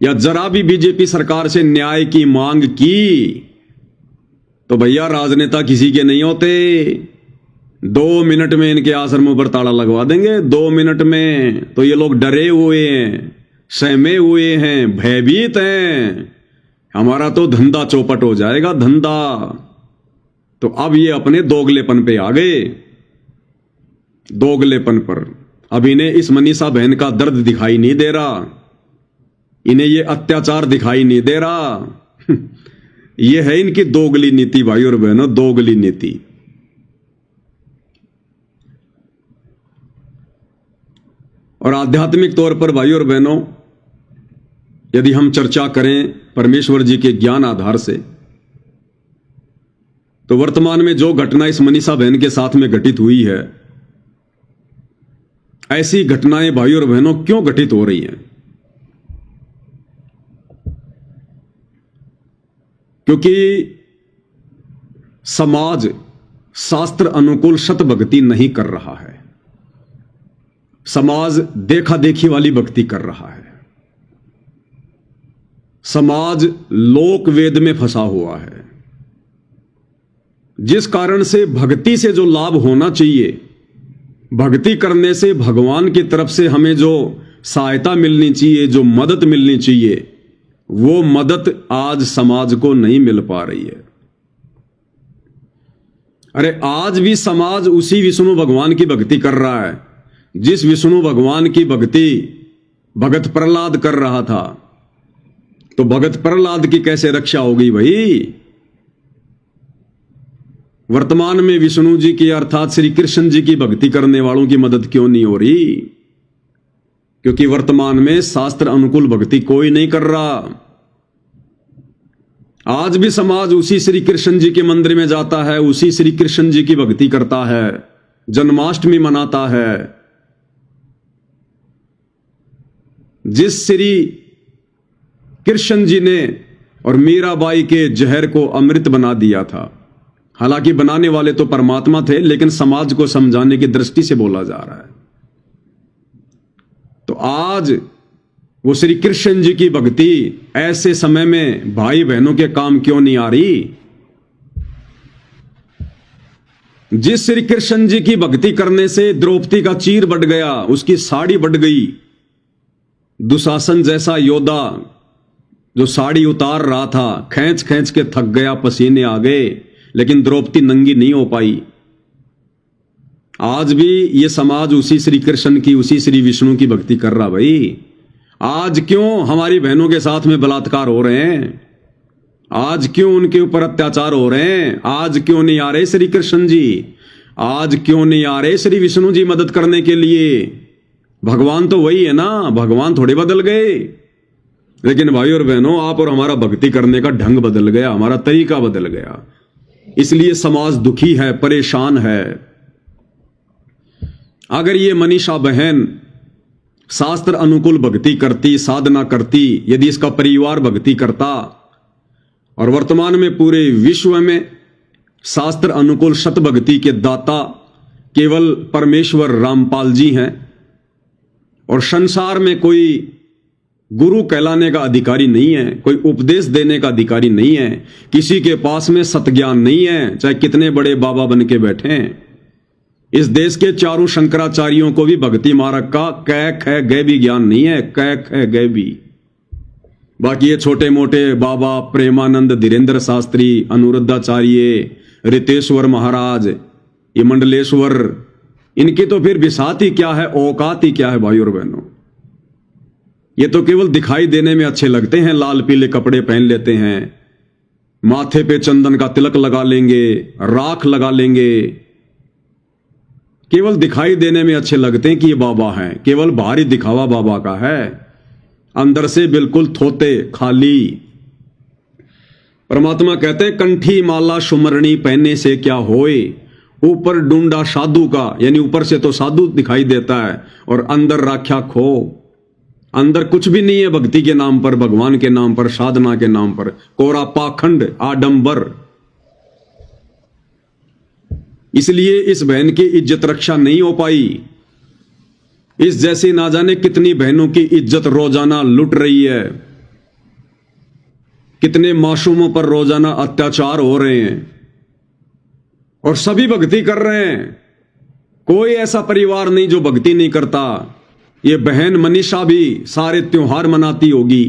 या जरा भी बीजेपी सरकार से न्याय की मांग की, तो भैया राजनेता किसी के नहीं होते। 2 मिनट में इनके आश्रमों पर ताला लगवा देंगे, 2 मिनट में। तो ये लोग डरे हुए हैं, सहमे हुए हैं, भयभीत हैं, हमारा तो धंधा चौपट हो जाएगा, धंधा। तो अब ये अपने दोगलेपन पे आ गए, दोगलेपन पर। अब इन्हें इस मनीषा बहन का दर्द दिखाई नहीं दे रहा, इन्हें ये अत्याचार दिखाई नहीं दे रहा। ये है इनकी दोगली नीति भाई और बहनों, दोगली नीति। और आध्यात्मिक तौर पर भाई और बहनों, यदि हम चर्चा करें परमेश्वर जी के ज्ञान आधार से, तो वर्तमान में जो घटना इस मनीषा बहन के साथ में घटित हुई है, ऐसी घटनाएं भाई और बहनों क्यों घटित हो रही हैं? क्योंकि समाज शास्त्र अनुकूल शत भक्ति नहीं कर रहा है, समाज देखा देखी वाली भक्ति कर रहा है, समाज लोक वेद में फंसा हुआ है, जिस कारण से भक्ति से जो लाभ होना चाहिए, भक्ति करने से भगवान की तरफ से हमें जो सहायता मिलनी चाहिए, जो मदद मिलनी चाहिए, वो मदद आज समाज को नहीं मिल पा रही है। अरे आज भी समाज उसी विष्णु भगवान की भक्ति कर रहा है जिस विष्णु भगवान की भक्ति भगत प्रहलाद कर रहा था। तो भगत प्रहलाद की कैसे रक्षा होगी भाई? वर्तमान में विष्णु जी की अर्थात श्री कृष्ण जी की भक्ति करने वालों की मदद क्यों नहीं हो रही? क्योंकि वर्तमान में शास्त्र अनुकूल भक्ति कोई नहीं कर रहा। आज भी समाज उसी श्री कृष्ण जी के मंदिर में जाता है, उसी श्री कृष्ण जी की भक्ति करता है, जन्माष्टमी मनाता है। जिस श्री कृष्ण जी ने और मीराबाई के जहर को अमृत बना दिया था, हालांकि बनाने वाले तो परमात्मा थे, लेकिन समाज को समझाने की दृष्टि से बोला जा रहा है। तो आज वो श्री कृष्ण जी की भक्ति ऐसे समय में भाई बहनों के काम क्यों नहीं आ रही? जिस श्री कृष्ण जी की भक्ति करने से द्रौपदी का चीर बढ़ गया, उसकी साड़ी बढ़ गई, दुशासन जैसा योद्धा जो साड़ी उतार रहा था, खींच खींच के थक गया, पसीने आ गए, लेकिन द्रौपदी नंगी नहीं हो पाई। आज भी ये समाज उसी श्री कृष्ण की, उसी श्री विष्णु की भक्ति कर रहा भाई। आज क्यों हमारी बहनों के साथ में बलात्कार हो रहे हैं? आज क्यों उनके ऊपर अत्याचार हो रहे हैं? आज क्यों नहीं आ रहे श्री कृष्ण जी? आज क्यों नहीं आ रहे श्री विष्णु जी मदद करने के लिए? भगवान तो वही है ना, भगवान थोड़े बदल गए। लेकिन भाई और बहनों, आप और हमारा भक्ति करने का ढंग बदल गया, हमारा तरीका बदल गया, इसलिए समाज दुखी है, परेशान है। अगर ये मनीषा बहन शास्त्र अनुकूल भक्ति करती, साधना करती, यदि इसका परिवार भक्ति करता, और वर्तमान में पूरे विश्व में शास्त्र अनुकूल शत भक्ति के दाता केवल परमेश्वर रामपाल जी हैं, और संसार में कोई गुरु कहलाने का अधिकारी नहीं है, कोई उपदेश देने का अधिकारी नहीं है, किसी के पास में सतज्ञान नहीं है, चाहे कितने बड़े बाबा बन के बैठे हैं। इस देश के चारों शंकराचार्यों को भी भक्ति मार्ग का कै ख गै भी ज्ञान नहीं है, कै ख गै भी। बाकी ये छोटे मोटे बाबा प्रेमानंद, धीरेन्द्र शास्त्री, अनुरुद्धाचार्य, रितेश्वर महाराज, ये मंडलेश्वर, इनकी तो फिर बिसात ही क्या है, औकात ही क्या है भाई और बहनों। ये तो केवल दिखाई देने में अच्छे लगते हैं, लाल पीले कपड़े पहन लेते हैं, माथे पे चंदन का तिलक लगा लेंगे, राख लगा लेंगे, केवल दिखाई देने में अच्छे लगते हैं कि ये बाबा हैं। केवल बाहरी दिखावा बाबा का है, अंदर से बिल्कुल थोते खाली। परमात्मा कहते हैं कंठी माला सुमरणी पहनने से क्या होए, ऊपर डूंडा साधु का, यानी ऊपर से तो साधु दिखाई देता है और अंदर राख्या खो। अंदर कुछ भी नहीं है भक्ति के नाम पर, भगवान के नाम पर, साधना के नाम पर, कोरा पाखंड आडंबर। इसलिए इस बहन की इज्जत रक्षा नहीं हो पाई। इस जैसी ना जाने कितनी बहनों की इज्जत रोजाना लुट रही है, कितने मासूमों पर रोजाना अत्याचार हो रहे हैं और सभी भक्ति कर रहे हैं। कोई ऐसा परिवार नहीं जो भक्ति नहीं करता। ये बहन मनीषा भी सारे त्योहार मनाती होगी,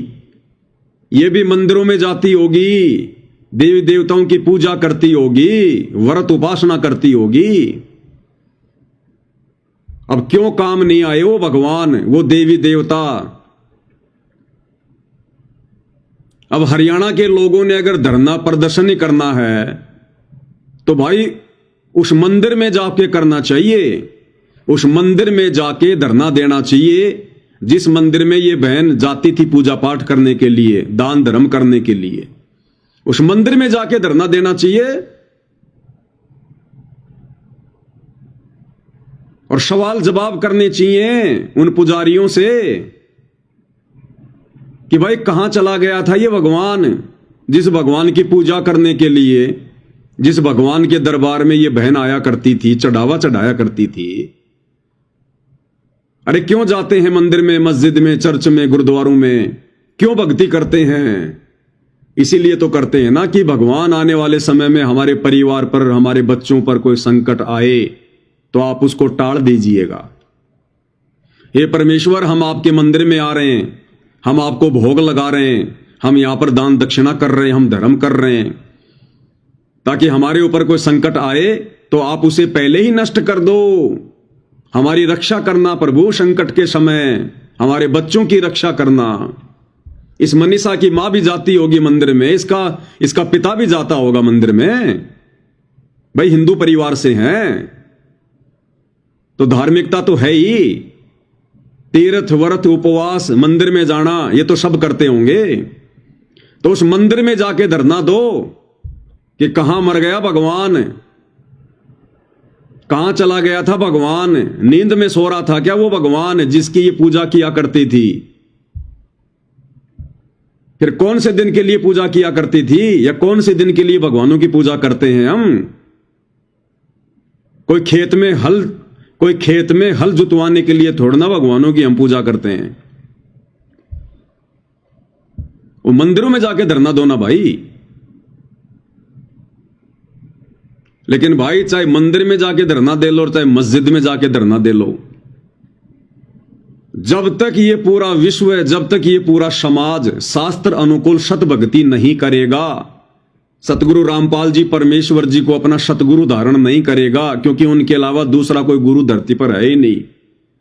ये भी मंदिरों में जाती होगी, देवी देवताओं की पूजा करती होगी, व्रत उपासना करती होगी। अब क्यों काम नहीं आए वो भगवान, वो देवी देवता? अब हरियाणा के लोगों ने अगर धरना प्रदर्शन ही करना है तो भाई उस मंदिर में जाके करना चाहिए, उस मंदिर में जाके धरना देना चाहिए जिस मंदिर में ये बहन जाती थी पूजा पाठ करने के लिए, दान धर्म करने के लिए। उस मंदिर में जाके धरना देना चाहिए और सवाल जवाब करने चाहिए उन पुजारियों से कि भाई कहां चला गया था ये भगवान, जिस भगवान की पूजा करने के लिए, जिस भगवान के दरबार में ये बहन आया करती थी, चढ़ावा चढ़ाया करती थी। अरे क्यों जाते हैं मंदिर में, मस्जिद में, चर्च में, गुरुद्वारों में? क्यों भक्ति करते हैं? इसीलिए तो करते हैं ना कि भगवान आने वाले समय में हमारे परिवार पर, हमारे बच्चों पर कोई संकट आए तो आप उसको टाल दीजिएगा। हे परमेश्वर, हम आपके मंदिर में आ रहे हैं, हम आपको भोग लगा रहे हैं, हम यहां पर दान दक्षिणा कर रहे हैं, हम धर्म कर रहे हैं, ताकि हमारे ऊपर कोई संकट आए तो आप उसे पहले ही नष्ट कर दो। हमारी रक्षा करना प्रभु, संकट के समय हमारे बच्चों की रक्षा करना। इस मनीषा की मां भी जाती होगी मंदिर में, इसका पिता भी जाता होगा मंदिर में, भाई हिंदू परिवार से हैं तो धार्मिकता तो है ही। तीर्थ व्रत उपवास, मंदिर में जाना, ये तो सब करते होंगे। तो उस मंदिर में जाके धरना दो कि कहां मर गया भगवान, कहां चला गया था भगवान, नींद में सो रहा था क्या वो भगवान जिसकी ये पूजा किया करती थी? फिर कौन से दिन के लिए पूजा किया करती थी, या कौन से दिन के लिए भगवानों की पूजा करते हैं हम? कोई खेत में हल जुतवाने के लिए थोड़ा ना भगवानों की हम पूजा करते हैं। वो मंदिरों में जाके धरना दो ना भाई। लेकिन भाई चाहे मंदिर में जाके धरना दे लो और चाहे मस्जिद में जाके धरना दे लो, जब तक ये पूरा विश्व, जब तक ये पूरा समाज शास्त्र अनुकूल सत भक्ति नहीं करेगा, सतगुरु रामपाल जी परमेश्वर जी को अपना सतगुरु धारण नहीं करेगा, क्योंकि उनके अलावा दूसरा कोई गुरु धरती पर है ही नहीं।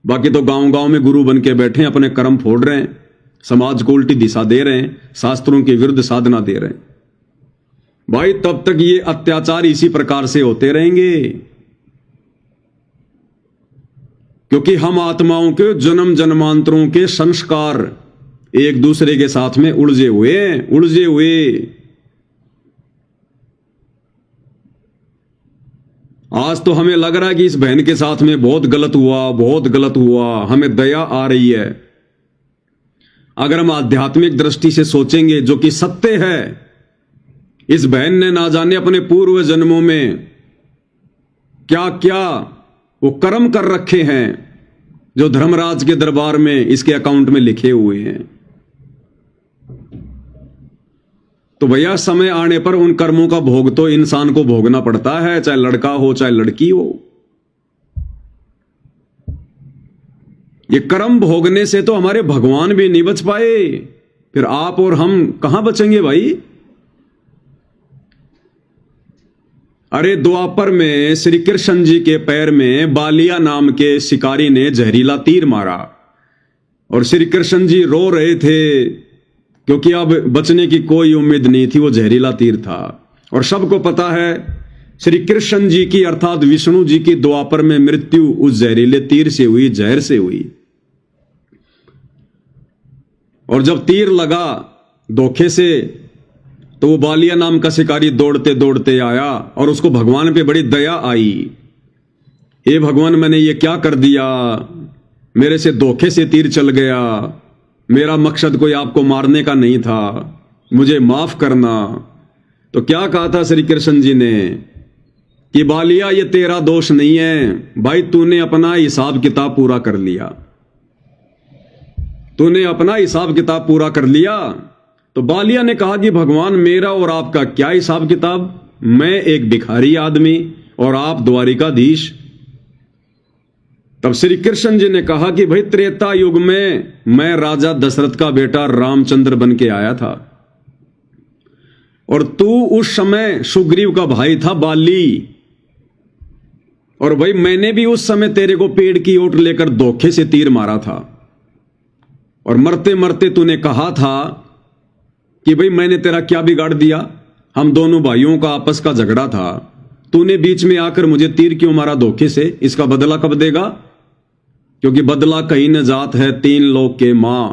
बाकी तो गांव गांव में गुरु बन के बैठे हैं, अपने कर्म फोड़ रहे हैं, समाज को उल्टी दिशा दे रहे हैं, शास्त्रों के विरुद्ध साधना दे रहे हैं। भाई तब तक ये अत्याचार इसी प्रकार से होते रहेंगे, क्योंकि हम आत्माओं के जन्म जन्मांतरों के संस्कार एक दूसरे के साथ में उलझे हुए। आज तो हमें लग रहा है कि इस बहन के साथ में बहुत गलत हुआ, हमें दया आ रही है। अगर हम आध्यात्मिक दृष्टि से सोचेंगे, जो कि सत्य है, इस बहन ने ना जाने अपने पूर्व जन्मों में क्या क्या वो कर्म कर रखे हैं, जो धर्मराज के दरबार में इसके अकाउंट में लिखे हुए हैं। तो भैया समय आने पर उन कर्मों का भोग तो इंसान को भोगना पड़ता है, चाहे लड़का हो चाहे लड़की हो। ये कर्म भोगने से तो हमारे भगवान भी नहीं बच पाए, फिर आप और हम कहां बचेंगे भाई? अरे द्वापर में श्री कृष्ण जी के पैर में बालिया नाम के शिकारी ने जहरीला तीर मारा और श्री कृष्ण जी रो रहे थे क्योंकि अब बचने की कोई उम्मीद नहीं थी। वो जहरीला तीर था और सबको पता है श्री कृष्ण जी की अर्थात विष्णु जी की द्वापर में मृत्यु उस जहरीले तीर से हुई, जहर से हुई। और जब तीर लगा धोखे से तो वो बालिया नाम का शिकारी दौड़ते दौड़ते आया और उसको भगवान पे बड़ी दया आई। हे भगवान, मैंने ये क्या कर दिया? मेरे से धोखे से तीर चल गया। मेरा मकसद कोई आपको मारने का नहीं था, मुझे माफ करना। तो क्या कहा था श्री कृष्ण जी ने कि बालिया, ये तेरा दोष नहीं है भाई, तूने अपना हिसाब किताब पूरा कर लिया। तूने अपना हिसाब किताब पूरा कर लिया। तो बालिया ने कहा कि भगवान, मेरा और आपका क्या हिसाब किताब? मैं एक भिखारी आदमी और आप द्वारिकाधीश। तब श्री कृष्ण जी ने कहा कि भाई, त्रेता युग में मैं राजा दशरथ का बेटा रामचंद्र बन के आया था और तू उस समय सुग्रीव का भाई था बाली। और भाई, मैंने भी उस समय तेरे को पेड़ की ओट लेकर धोखे से तीर मारा था और मरते मरते तूने कहा था कि भाई मैंने तेरा क्या बिगाड़ दिया? हम दोनों भाइयों का आपस का झगड़ा था, तूने बीच में आकर मुझे तीर क्यों मारा धोखे से? इसका बदला कब देगा? क्योंकि बदला कहीं न जात है तीन लोग के मां,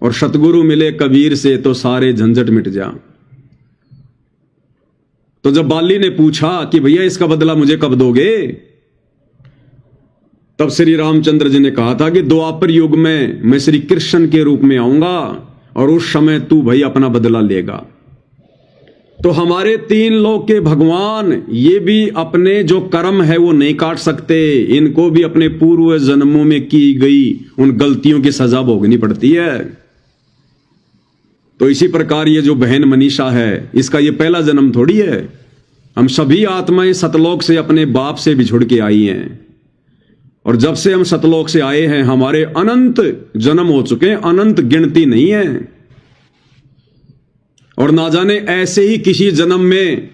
और सतगुरु मिले कबीर से तो सारे झंझट मिट जा। तो जब बाली ने पूछा कि भैया इसका बदला मुझे कब दोगे, तब श्री रामचंद्र जी ने कहा था कि द्वापर युग में मैं श्री कृष्ण के रूप में आऊंगा और उस समय तू भाई अपना बदला लेगा। तो हमारे तीन लोक के भगवान ये भी अपने जो कर्म है वो नहीं काट सकते, इनको भी अपने पूर्व जन्मों में की गई उन गलतियों की सजा भोगनी पड़ती है। तो इसी प्रकार ये जो बहन मनीषा है, इसका ये पहला जन्म थोड़ी है। हम सभी आत्माएं सतलोक से अपने बाप से बिछुड़ के आई हैं और जब से हम सतलोक से आए हैं हमारे अनंत जन्म हो चुके हैं, अनंत गिनती नहीं है। और ना जाने ऐसे ही किसी जन्म में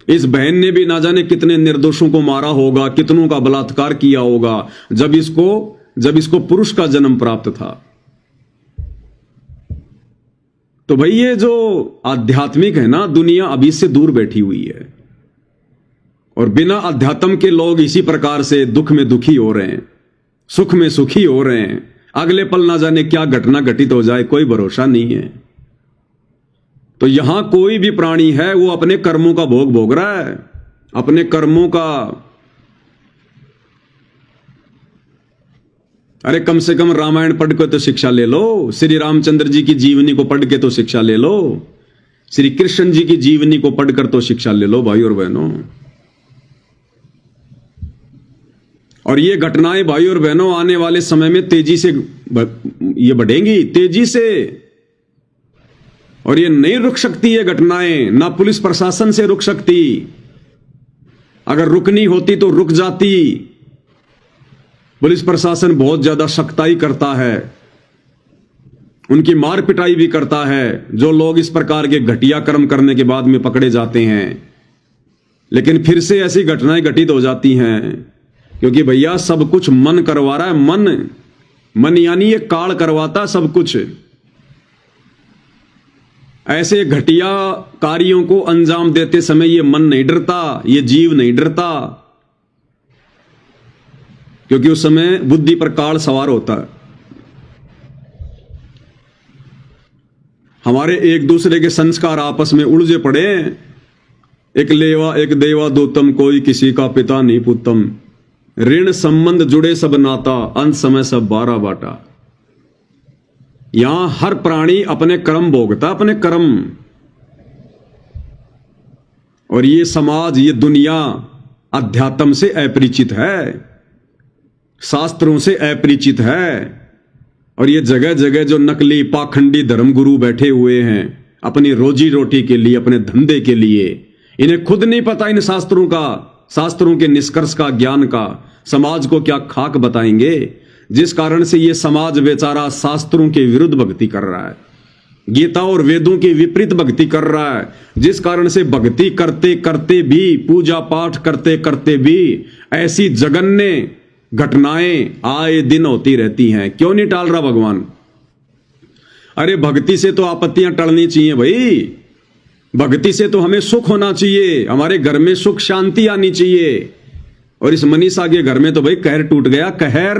इस बहन ने भी ना जाने कितने निर्दोषों को मारा होगा, कितनों का बलात्कार किया होगा जब इसको पुरुष का जन्म प्राप्त था। तो भाई ये जो आध्यात्मिक है ना, दुनिया अभी से दूर बैठी हुई है और बिना अध्यात्म के लोग इसी प्रकार से दुख में दुखी हो रहे हैं, सुख में सुखी हो रहे हैं। अगले पल ना जाने क्या घटना घटित हो जाए, कोई भरोसा नहीं है। तो यहां कोई भी प्राणी है वो अपने कर्मों का भोग भोग रहा है, अपने कर्मों का। अरे कम से कम रामायण पढ़ के तो शिक्षा ले लो, श्री रामचंद्र जी की जीवनी को पढ़ के तो शिक्षा ले लो, श्री कृष्ण जी की जीवनी को पढ़कर तो शिक्षा ले लो भाई और बहनों। और ये घटनाएं भाई और बहनों आने वाले समय में तेजी से ये बढ़ेंगी, तेजी से। और ये नहीं रुक सकती ये घटनाएं, ना पुलिस प्रशासन से रुक सकती। अगर रुकनी होती तो रुक जाती। पुलिस प्रशासन बहुत ज्यादा सख्ताई करता है, उनकी मार पिटाई भी करता है जो लोग इस प्रकार के घटिया कर्म करने के बाद में पकड़े जाते हैं। लेकिन फिर से ऐसी घटनाएं घटित हो जाती हैं क्योंकि भैया सब कुछ मन करवा रहा है। मन यानी ये काल करवाता सब कुछ। ऐसे घटिया कार्यों को अंजाम देते समय ये मन नहीं डरता, ये जीव नहीं डरता, क्योंकि उस समय बुद्धि पर काल सवार होता है। हमारे एक दूसरे के संस्कार आपस में उलझे पड़े। एक लेवा एक देवा दोतम, कोई किसी का पिता नहीं पुतम। ऋण संबंध जुड़े सब नाता, अंत समय सब बारा बाटा। यहां हर प्राणी अपने कर्म भोगता, अपने कर्म। और ये समाज, ये दुनिया अध्यात्म से अपरिचित है, शास्त्रों से अपरिचित है। और ये जगह जगह जो नकली पाखंडी धर्मगुरु बैठे हुए हैं अपनी रोजी रोटी के लिए, अपने धंधे के लिए, इन्हें खुद नहीं पता इन शास्त्रों का, शास्त्रों के निष्कर्ष का, ज्ञान का। समाज को क्या खाक बताएंगे, जिस कारण से ये समाज बेचारा शास्त्रों के विरुद्ध भक्ति कर रहा है। गीता और वेदों की विपरीत भक्ति कर रहा है, जिस कारण से भक्ति करते करते भी, पूजा पाठ करते करते भी ऐसी जघन्य घटनाएं आए दिन होती रहती हैं। क्यों नहीं टाल रहा भगवान? अरे भक्ति से तो आपत्तियां टलनी चाहिए भाई, भक्ति से तो हमें सुख होना चाहिए, हमारे घर में सुख शांति आनी चाहिए। और इस मनीषा के घर में तो भाई कहर टूट गया, कहर।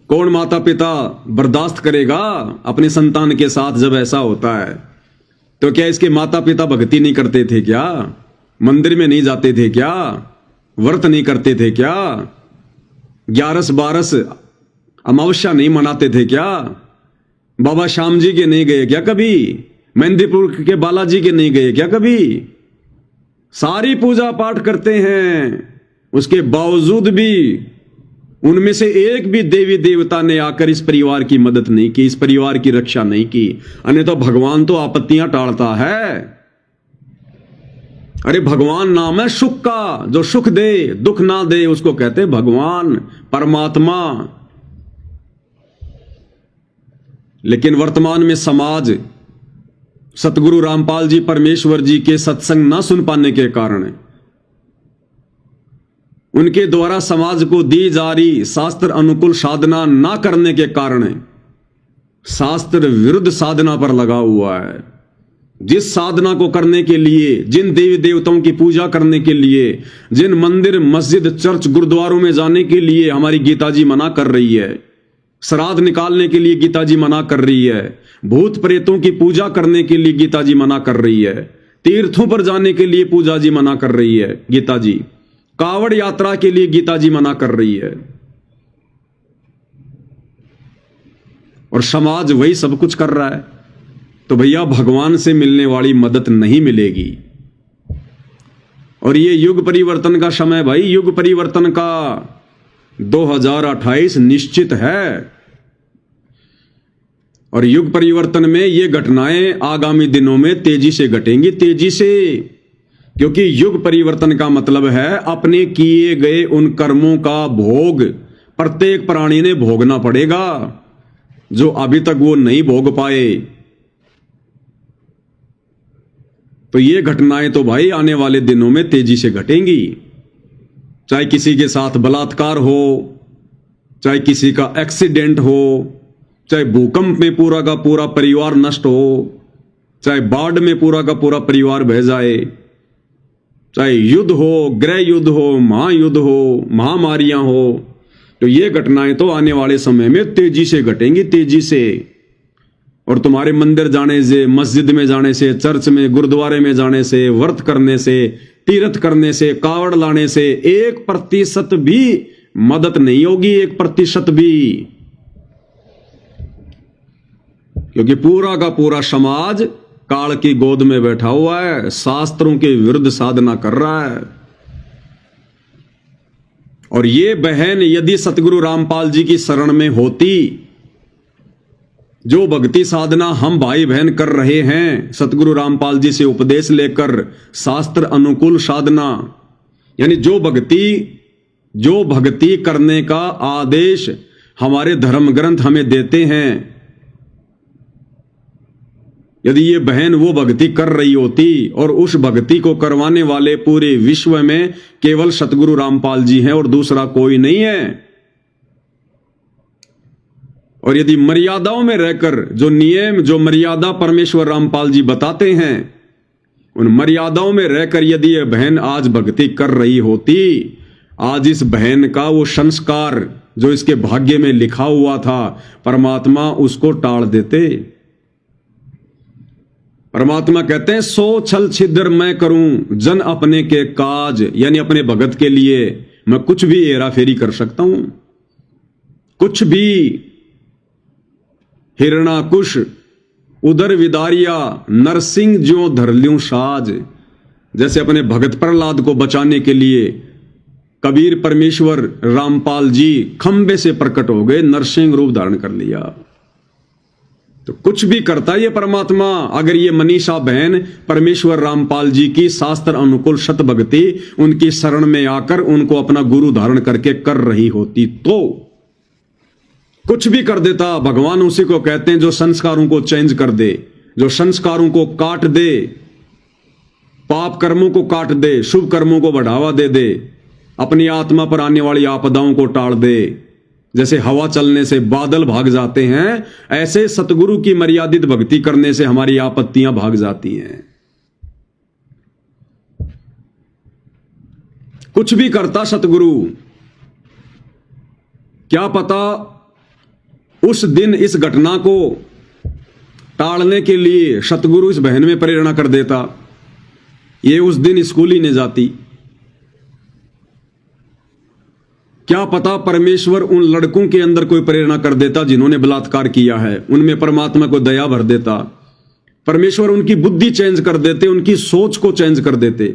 कौन माता पिता बर्दाश्त करेगा अपने संतान के साथ जब ऐसा होता है? तो क्या इसके माता पिता भक्ति नहीं करते थे क्या? मंदिर में नहीं जाते थे क्या? व्रत नहीं करते थे क्या? 11-12 अमावस्या नहीं मनाते थे क्या? बाबा श्याम जी के नहीं गए क्या कभी? मेहंदीपुर के बालाजी के नहीं गए क्या कभी? सारी पूजा पाठ करते हैं, उसके बावजूद भी उनमें से एक भी देवी देवता ने आकर इस परिवार की मदद नहीं की, इस परिवार की रक्षा नहीं की। अन्यथा भगवान तो आपत्तियां टालता है। अरे भगवान नाम है सुख का, जो सुख दे दुख ना दे उसको कहते भगवान, परमात्मा। लेकिन वर्तमान में समाज सतगुरु रामपाल जी परमेश्वर जी के सत्संग ना सुन पाने के कारण, उनके द्वारा समाज को दी जा रही शास्त्र अनुकूल साधना ना करने के कारण शास्त्र विरुद्ध साधना पर लगा हुआ है। जिस साधना को करने के लिए, जिन देवी देवताओं की पूजा करने के लिए, जिन मंदिर मस्जिद चर्च गुरुद्वारों में जाने के लिए हमारी गीता जी मना कर रही है, श्राद्ध निकालने के लिए गीता जी मना कर रही है, भूत प्रेतों की पूजा करने के लिए गीता जी मना कर रही है, तीर्थों पर जाने के लिए पूजा जी मना कर रही है गीता जी, कावड़ यात्रा के लिए गीता जी मना कर रही है, और समाज वही सब कुछ कर रहा है। तो भैया भगवान से मिलने वाली मदद नहीं मिलेगी। और ये युग परिवर्तन का समय भाई, युग परिवर्तन का 2028 निश्चित है। और युग परिवर्तन में ये घटनाएं आगामी दिनों में तेजी से घटेंगी, तेजी से। क्योंकि युग परिवर्तन का मतलब है अपने किए गए उन कर्मों का भोग प्रत्येक प्राणी ने भोगना पड़ेगा, जो अभी तक वो नहीं भोग पाए। तो ये घटनाएं तो भाई आने वाले दिनों में तेजी से घटेंगी। चाहे किसी के साथ बलात्कार हो, चाहे किसी का एक्सीडेंट हो, चाहे भूकंप में पूरा का पूरा परिवार नष्ट हो, चाहे बाढ़ में पूरा का पूरा परिवार बह जाए, चाहे युद्ध हो, गृह युद्ध हो, महायुद्ध हो, महामारियां हो, तो ये घटनाएं तो आने वाले समय में तेजी से घटेंगी, तेजी से। और तुम्हारे मंदिर जाने से, मस्जिद में जाने से, चर्च में, गुरुद्वारे में जाने से, व्रत करने से, तीर्थ करने से, कावड़ लाने से 1% भी मदद नहीं होगी, 1% भी। क्योंकि पूरा का पूरा समाज काल की गोद में बैठा हुआ है, शास्त्रों के विरुद्ध साधना कर रहा है। और ये बहन यदि सतगुरु रामपाल जी की शरण में होती, जो भक्ति साधना हम भाई बहन कर रहे हैं सतगुरु रामपाल जी से उपदेश लेकर, शास्त्र अनुकूल साधना, यानी जो भक्ति करने का आदेश हमारे धर्म ग्रंथ हमें देते हैं, यदि ये बहन वो भक्ति कर रही होती, और उस भक्ति को करवाने वाले पूरे विश्व में केवल सतगुरु रामपाल जी हैं और दूसरा कोई नहीं है, और यदि मर्यादाओं में रहकर जो नियम, जो मर्यादा परमेश्वर रामपाल जी बताते हैं, उन मर्यादाओं में रहकर यदि यह बहन आज भक्ति कर रही होती, आज इस बहन का वो संस्कार जो इसके भाग्य में लिखा हुआ था, परमात्मा उसको टाल देते। परमात्मा कहते हैं, 100 छल छिद्र मैं करूं जन अपने के काज, यानी अपने भगत के लिए मैं कुछ भी हेरा फेरी कर सकता हूं, कुछ भी। हिरणाकुश उदर विदारिया नरसिंह ज्यों धर ल्यूं साज, जैसे अपने भगत प्रहलाद को बचाने के लिए कबीर परमेश्वर रामपाल जी खंबे से प्रकट हो गए, नरसिंह रूप धारण कर लिया। तो कुछ भी करता है ये परमात्मा। अगर ये मनीषा बहन परमेश्वर रामपाल जी की शास्त्र अनुकूल सत भक्ति उनकी शरण में आकर उनको अपना गुरु धारण करके कर रही होती, तो कुछ भी कर देता। भगवान उसी को कहते हैं जो संस्कारों को चेंज कर दे, जो संस्कारों को काट दे, पाप कर्मों को काट दे, शुभ कर्मों को बढ़ावा दे दे, अपनी आत्मा पर आने वाली आपदाओं को टाल दे। जैसे हवा चलने से बादल भाग जाते हैं, ऐसे सतगुरु की मर्यादित भक्ति करने से हमारी आपत्तियां भाग जाती हैं। कुछ भी करता सतगुरु, क्या पता उस दिन इस घटना को टालने के लिए सतगुरु इस बहन में प्रेरणा कर देता, ये उस दिन स्कूल ही नहीं जाती। क्या पता परमेश्वर उन लड़कों के अंदर कोई प्रेरणा कर देता जिन्होंने बलात्कार किया है, उनमें परमात्मा को दया भर देता। परमेश्वर उनकी बुद्धि चेंज कर देते, उनकी सोच को चेंज कर देते।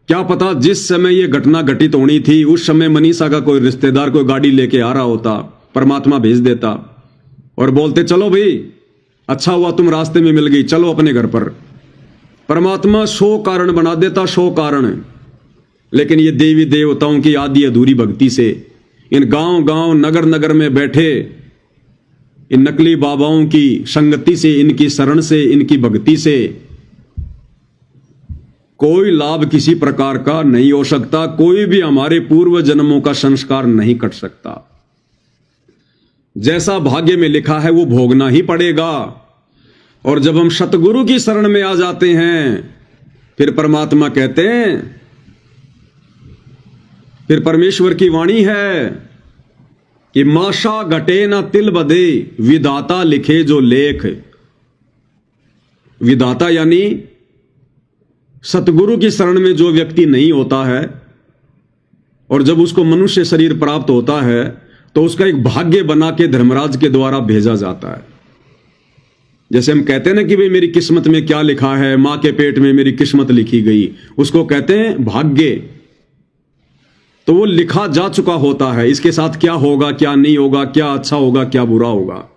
क्या पता जिस समय यह घटना घटित होनी थी उस समय मनीषा का कोई रिश्तेदार कोई गाड़ी लेके आ रहा होता, परमात्मा भेज देता और बोलते चलो भाई अच्छा हुआ तुम रास्ते में मिल गई, चलो अपने घर पर। परमात्मा 100 कारण बना देता, 100 कारण। लेकिन ये देवी देवताओं की आधी अधूरी भक्ति से, इन गांव गांव नगर नगर में बैठे इन नकली बाबाओं की संगति से, इनकी शरण से, इनकी भक्ति से कोई लाभ किसी प्रकार का नहीं हो सकता। कोई भी हमारे पूर्व जन्मों का संस्कार नहीं कट सकता। जैसा भाग्य में लिखा है वो भोगना ही पड़ेगा। और जब हम सतगुरु की शरण में आ जाते हैं फिर परमात्मा कहते हैं, फिर परमेश्वर की वाणी है कि माशा घटे ना तिल बदे, विधाता लिखे जो लेख। विधाता यानी सतगुरु की शरण में जो व्यक्ति नहीं होता है और जब उसको मनुष्य शरीर प्राप्त होता है तो उसका एक भाग्य बना के धर्मराज के द्वारा भेजा जाता है। जैसे हम कहते हैं ना कि भाई मेरी किस्मत में क्या लिखा है, मां के पेट में मेरी किस्मत लिखी गई, उसको कहते हैं भाग्य। तो वो लिखा जा चुका होता है, इसके साथ क्या होगा क्या नहीं होगा, क्या अच्छा होगा क्या बुरा होगा,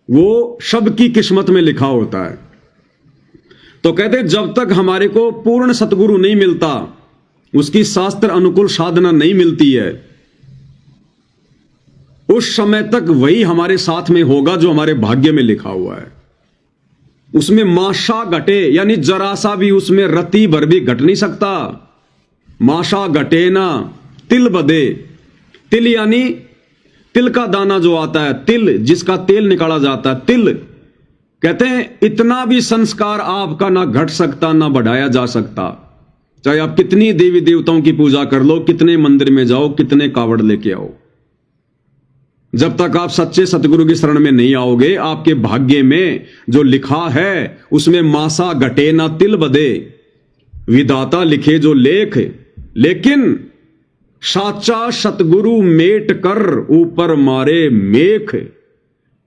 वो सबकी किस्मत में लिखा होता है। तो कहते हैं जब तक हमारे को पूर्ण सतगुरु नहीं मिलता, उसकी शास्त्र अनुकूल साधना नहीं मिलती है, उस समय तक वही हमारे साथ में होगा जो हमारे भाग्य में लिखा हुआ है। उसमें माशा घटे यानी जरा सा भी उसमें रति भर भी घट नहीं सकता। माशा घटे ना तिल बदे, तिल यानी तिल का दाना जो आता है, तिल जिसका तेल निकाला जाता है, तिल। कहते हैं इतना भी संस्कार आपका ना घट सकता ना बढ़ाया जा सकता। चाहे आप कितनी देवी देवताओं की पूजा कर लो, कितने मंदिर में जाओ, कितने कावड़ लेके आओ, जब तक आप सच्चे सतगुरु की शरण में नहीं आओगे, आपके भाग्य में जो लिखा है उसमें मासा घटे ना तिल बदे, विधाता लिखे जो लेख। लेकिन साचा सतगुरु मेट कर ऊपर मारे मेख।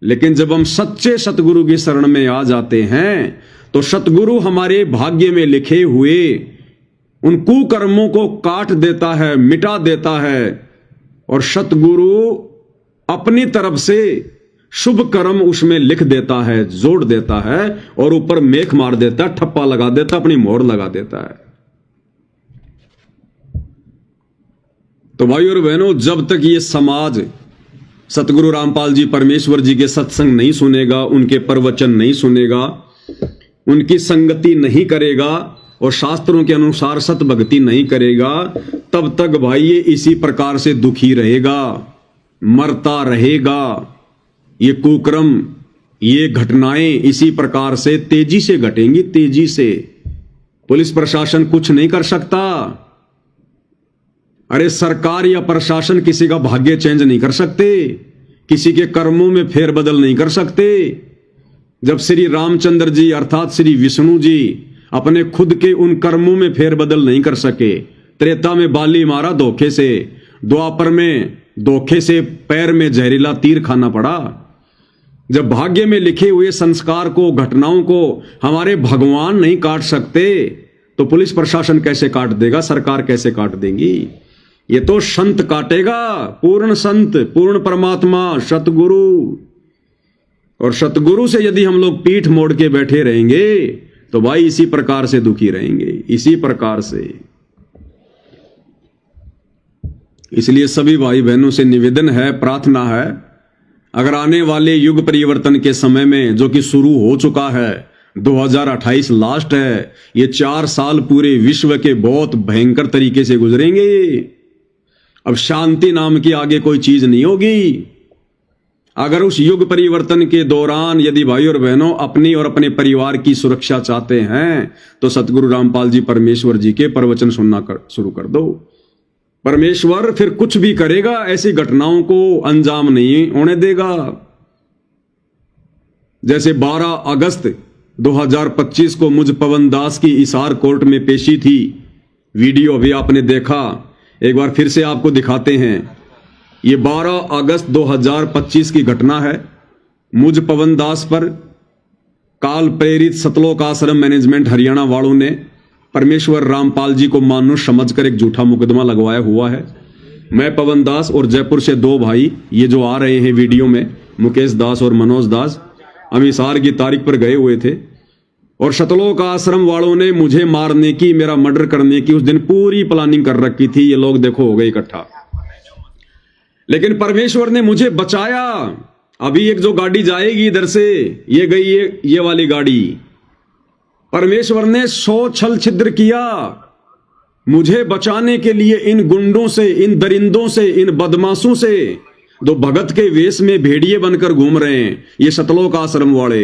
लेकिन जब हम सच्चे सतगुरु की शरण में आ जाते हैं तो सतगुरु हमारे भाग्य में लिखे हुए उन कुकर्मों को काट देता है, मिटा देता है, और सतगुरु अपनी तरफ से शुभ कर्म उसमें लिख देता है, जोड़ देता है और ऊपर मेख मार देता है, ठप्पा लगा देता, अपनी मोहर लगा देता है। तो भाई और बहनों, जब तक ये समाज सतगुरु रामपाल जी परमेश्वर जी के सत्संग नहीं सुनेगा, उनके प्रवचन नहीं सुनेगा, उनकी संगति नहीं करेगा और शास्त्रों के अनुसार सत भक्ति नहीं करेगा, तब तक भाई ये इसी प्रकार से दुखी रहेगा, मरता रहेगा। ये कुक्रम, ये घटनाएं इसी प्रकार से तेजी से घटेंगी, तेजी से। पुलिस प्रशासन कुछ नहीं कर सकता। अरे सरकार या प्रशासन किसी का भाग्य चेंज नहीं कर सकते, किसी के कर्मों में फेरबदल नहीं कर सकते। जब श्री रामचंद्र जी अर्थात श्री विष्णु जी अपने खुद के उन कर्मों में फेरबदल नहीं कर सके, त्रेता में बाली मारा धोखे से, द्वापर में धोखे से पैर में जहरीला तीर खाना पड़ा। जब भाग्य में लिखे हुए संस्कार को, घटनाओं को हमारे भगवान नहीं काट सकते तो पुलिस प्रशासन कैसे काट देगा, सरकार कैसे काट देगी? ये तो संत काटेगा, पूर्ण संत, पूर्ण परमात्मा, सतगुरु। और सतगुरु से यदि हम लोग पीठ मोड़ के बैठे रहेंगे तो भाई इसी प्रकार से दुखी रहेंगे, इसी प्रकार से। इसलिए सभी भाई बहनों से निवेदन है, प्रार्थना है, अगर आने वाले युग परिवर्तन के समय में जो कि शुरू हो चुका है, 2028 लास्ट है, ये 4 साल पूरे विश्व के बहुत भयंकर तरीके से गुजरेंगे। अब शांति नाम की आगे कोई चीज नहीं होगी। अगर उस युग परिवर्तन के दौरान यदि भाई और बहनों अपनी और अपने परिवार की सुरक्षा चाहते हैं तो सतगुरु रामपाल जी परमेश्वर जी के प्रवचन सुनना शुरू कर दो। परमेश्वर फिर कुछ भी करेगा, ऐसी घटनाओं को अंजाम नहीं होने देगा। जैसे 12 अगस्त 2025 को मुझ पवन दास की हिसार कोर्ट में पेशी थी, वीडियो अभी आपने देखा, एक बार फिर से आपको दिखाते हैं। ये 12 अगस्त 2025 की घटना है। मुझ पवन दास पर काल प्रेरित सतलोक आश्रम मैनेजमेंट हरियाणा वालों ने परमेश्वर रामपाल जी को मानुष समझकर एक झूठा मुकदमा लगवाया हुआ है। मैं पवन दास और जयपुर से 2 भाई, ये जो आ रहे हैं वीडियो में, मुकेश दास और मनोज दास, हम हिसार की तारीख पर गए हुए थे और सतलोक आश्रम वालों ने मुझे मारने की, मेरा मर्डर करने की उस दिन पूरी प्लानिंग कर रखी थी। ये लोग देखो हो गए इकट्ठा, लेकिन परमेश्वर ने मुझे बचाया। अभी एक जो गाड़ी जाएगी इधर से, ये गई ये वाली गाड़ी, परमेश्वर ने 100 छल छिद्र किया मुझे बचाने के लिए। इन गुंडों से, इन दरिंदों से, इन बदमाशों से, जो भगत के वेश में भेड़िए बनकर घूम रहे हैं, ये सतलोक आश्रम वाले,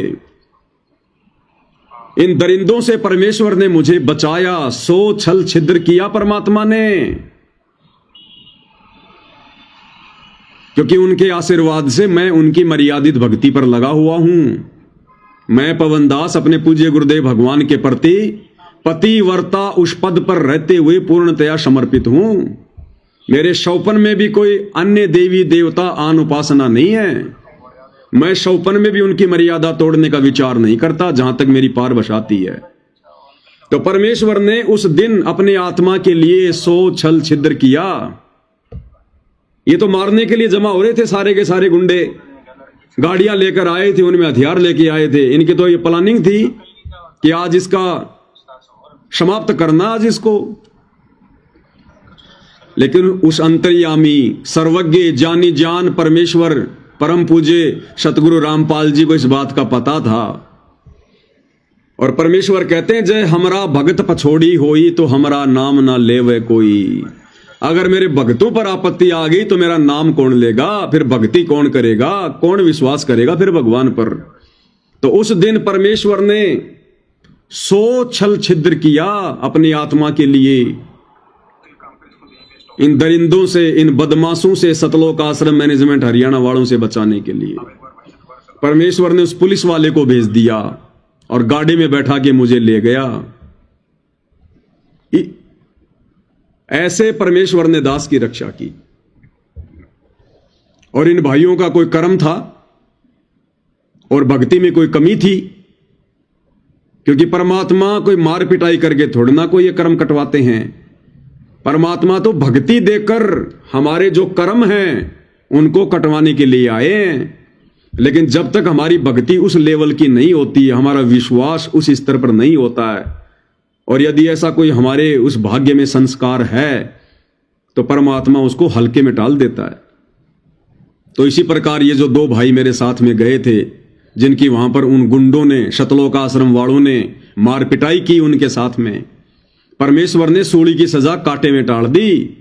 इन दरिंदों से परमेश्वर ने मुझे बचाया। 100 छल छिद्र किया परमात्मा ने, क्योंकि उनके आशीर्वाद से मैं उनकी मर्यादित भक्ति पर लगा हुआ हूं। मैं पवन दास अपने पूज्य गुरुदेव भगवान के प्रति पतिव्रता उस पद पर रहते हुए पूर्णतया समर्पित हूं। मेरे शौपन में भी कोई अन्य देवी देवता आन उपासना नहीं है। मैं शौपन में भी उनकी मर्यादा तोड़ने का विचार नहीं करता, जहां तक मेरी पार बसाती है। तो परमेश्वर ने उस दिन अपने आत्मा के लिए 100 छल छिद्र किया। ये तो मारने के लिए जमा हो रहे थे सारे के सारे गुंडे, गाड़ियां लेकर आए थे, उनमें हथियार लेके आए थे। इनकी तो ये प्लानिंग थी कि आज इसका समाप्त करना, आज इसको। लेकिन उस अंतर्यामी सर्वज्ञ जानी जान परमेश्वर परम पूज्य सतगुरु रामपाल जी को इस बात का पता था। और परमेश्वर कहते हैं, जय हमरा भगत पछोड़ी होई तो हमरा नाम ना लेवे कोई। अगर मेरे भक्तों पर आपत्ति आ गई तो मेरा नाम कौन लेगा, फिर भक्ति कौन करेगा, कौन विश्वास करेगा फिर भगवान पर। तो उस दिन परमेश्वर ने 100 छल छिद्र किया अपनी आत्मा के लिए, इन दरिंदों से, इन बदमाशों से, सतलोक आश्रम मैनेजमेंट हरियाणा वालों से बचाने के लिए। परमेश्वर ने उस पुलिस वाले को भेज दिया और गाड़ी में बैठा के मुझे ले गया। ऐसे परमेश्वर ने दास की रक्षा की। और इन भाइयों का कोई कर्म था और भक्ति में कोई कमी थी, क्योंकि परमात्मा कोई मार पिटाई करके थोड़ा ना कोई ये कर्म कटवाते हैं। परमात्मा तो भक्ति देकर हमारे जो कर्म हैं उनको कटवाने के लिए आए हैं। लेकिन जब तक हमारी भक्ति उस लेवल की नहीं होती है, हमारा विश्वास उस स्तर पर नहीं होता है, और यदि ऐसा कोई हमारे उस भाग्य में संस्कार है तो परमात्मा उसको हल्के में टाल देता है। तो इसी प्रकार ये जो 2 भाई मेरे साथ में गए थे, जिनकी वहां पर उन गुंडों ने, सतलोक आश्रम वालों ने मार पिटाई की उनके साथ में, परमेश्वर ने सूली की सजा कांटे में टाल दी।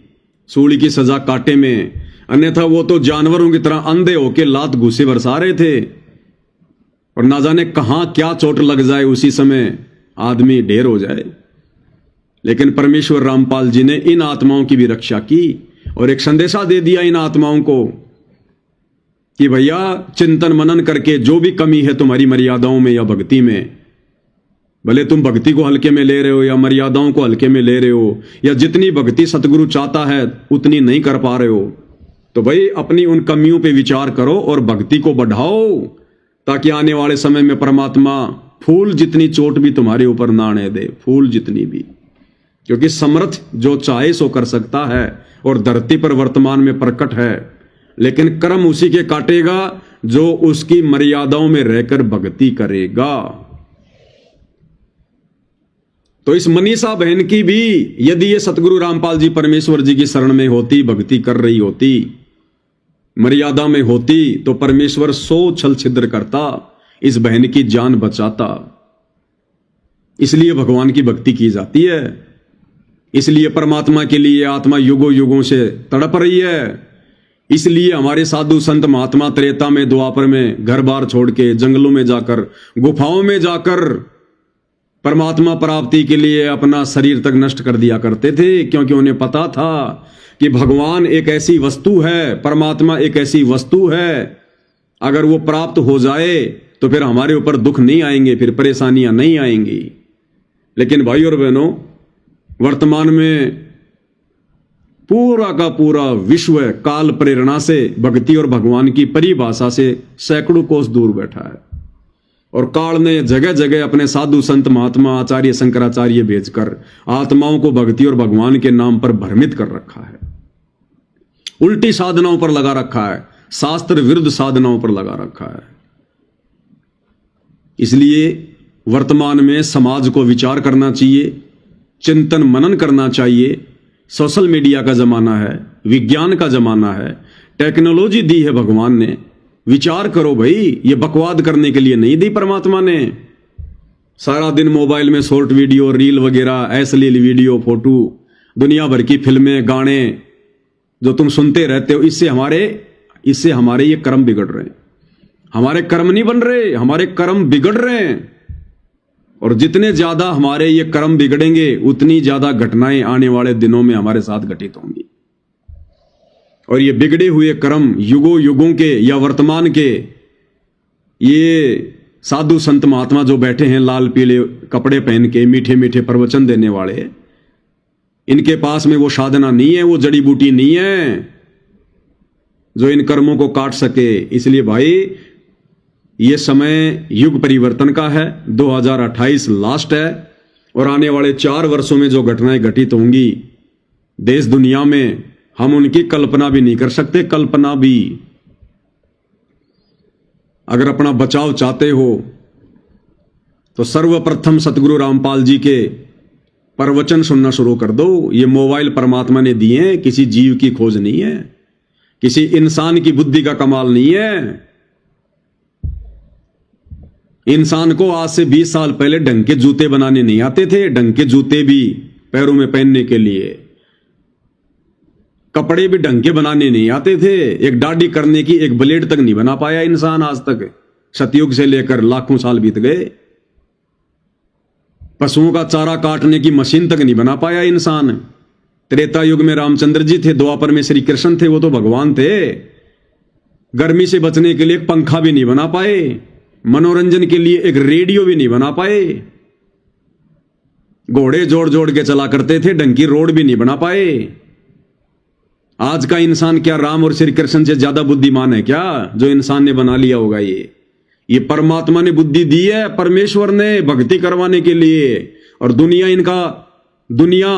सूली की सजा कांटे में, अन्यथा वो तो जानवरों की तरह अंधे होके लात घूसे बरसा रहे थे और ना जाने कहां क्या चोट लग जाए, उसी समय आदमी ढेर हो जाए। लेकिन परमेश्वर रामपाल जी ने इन आत्माओं की भी रक्षा की और एक संदेशा दे दिया इन आत्माओं को कि भैया चिंतन मनन करके जो भी कमी है तुम्हारी मर्यादाओं में या भक्ति में, भले तुम भक्ति को हल्के में ले रहे हो या मर्यादाओं को हल्के में ले रहे हो, या जितनी भक्ति सतगुरु चाहता है उतनी नहीं कर पा रहे हो, तो भाई अपनी उन कमियों पे विचार करो और भक्ति को बढ़ाओ, ताकि आने वाले समय में परमात्मा फूल जितनी चोट भी तुम्हारे ऊपर ना आने दे, फूल जितनी भी। क्योंकि समर्थ जो चाहे सो कर सकता है और धरती पर वर्तमान में प्रकट है, लेकिन कर्म उसी के काटेगा जो उसकी मर्यादाओं में रहकर भक्ति करेगा। तो इस मनीषा बहन की भी यदि ये सतगुरु रामपाल जी परमेश्वर जी की शरण में होती, भक्ति कर रही होती, मर्यादा में होती, तो परमेश्वर 100 छल छिद्र करता, इस बहन की जान बचाता। इसलिए भगवान की भक्ति की जाती है, इसलिए परमात्मा के लिए आत्मा युगों युगों से तड़प रही है। इसलिए हमारे साधु संत महात्मा त्रेता में, द्वापर में घर बार छोड़ के जंगलों में जाकर, गुफाओं में जाकर परमात्मा प्राप्ति के लिए अपना शरीर तक नष्ट कर दिया करते थे, क्योंकि उन्हें पता था कि भगवान एक ऐसी वस्तु है, परमात्मा एक ऐसी वस्तु है, अगर वो प्राप्त हो जाए तो फिर हमारे ऊपर दुख नहीं आएंगे, फिर परेशानियां नहीं आएंगी। लेकिन भाई और बहनों, वर्तमान में पूरा का पूरा विश्व काल प्रेरणा से, भक्ति और भगवान की परिभाषा से सैकड़ों कोस दूर बैठा है, और काल ने जगह जगह अपने साधु संत महात्मा आचार्य शंकराचार्य भेजकर आत्माओं को भक्ति और भगवान के नाम पर भ्रमित कर रखा है, उल्टी साधनाओं पर लगा रखा है, शास्त्र विरुद्ध साधनाओं पर लगा रखा है। इसलिए वर्तमान में समाज को विचार करना चाहिए, चिंतन मनन करना चाहिए। सोशल मीडिया का जमाना है, विज्ञान का जमाना है, टेक्नोलॉजी दी है भगवान ने, विचार करो भाई, ये बकवाद करने के लिए नहीं दी परमात्मा ने। सारा दिन मोबाइल में शॉर्ट वीडियो, रील वगैरह, अश्लील वीडियो, फोटो, दुनिया भर की फिल्में, गाने जो तुम सुनते रहते हो, इससे हमारे ये कर्म बिगड़ रहे हैं। हमारे कर्म नहीं बन रहे, हमारे कर्म बिगड़ रहे हैं। और जितने ज्यादा हमारे ये कर्म बिगड़ेंगे, उतनी ज्यादा घटनाएं आने वाले दिनों में हमारे साथ घटित होंगी। और ये बिगड़े हुए कर्म युगों युगों के या वर्तमान के, ये साधु संत महात्मा जो बैठे हैं लाल पीले कपड़े पहन के, मीठे मीठे प्रवचन देने वाले, इनके पास में वो साधना नहीं है, वो जड़ी बूटी नहीं है जो इन कर्मों को काट सके। इसलिए भाई, ये समय युग परिवर्तन का है, 2028 लास्ट है, और आने वाले 4 वर्षों में जो घटनाएं घटित होंगी देश दुनिया में, हम उनकी कल्पना भी नहीं कर सकते। कल्पना भी, अगर अपना बचाव चाहते हो तो सर्वप्रथम सतगुरु रामपाल जी के प्रवचन सुनना शुरू कर दो। ये मोबाइल परमात्मा ने दिए हैं, किसी जीव की खोज नहीं है, किसी इंसान की बुद्धि का कमाल नहीं है। इंसान को आज से 20 साल पहले ढंग के जूते बनाने नहीं आते थे, ढंग के जूते भी पैरों में पहनने के लिए, कपड़े भी ढंग के बनाने नहीं आते थे, एक दाढ़ी करने की एक ब्लेड तक नहीं बना पाया इंसान आज तक। सतयुग से लेकर लाखों साल बीत गए, पशुओं का चारा काटने की मशीन तक नहीं बना पाया इंसान। त्रेता युग में रामचंद्र जी थे, द्वापर में श्री कृष्ण थे, वो तो भगवान थे। गर्मी से बचने के लिए एक पंखा भी नहीं बना पाए, मनोरंजन के लिए एक रेडियो भी नहीं बना पाए, घोड़े जोड़ जोड़ के चला करते थे, ढंग की रोड भी नहीं बना पाए। आज का इंसान क्या राम और श्री कृष्ण से ज्यादा बुद्धिमान है क्या, जो इंसान ने बना लिया होगा? ये परमात्मा ने बुद्धि दी है, परमेश्वर ने, भक्ति करवाने के लिए। और दुनिया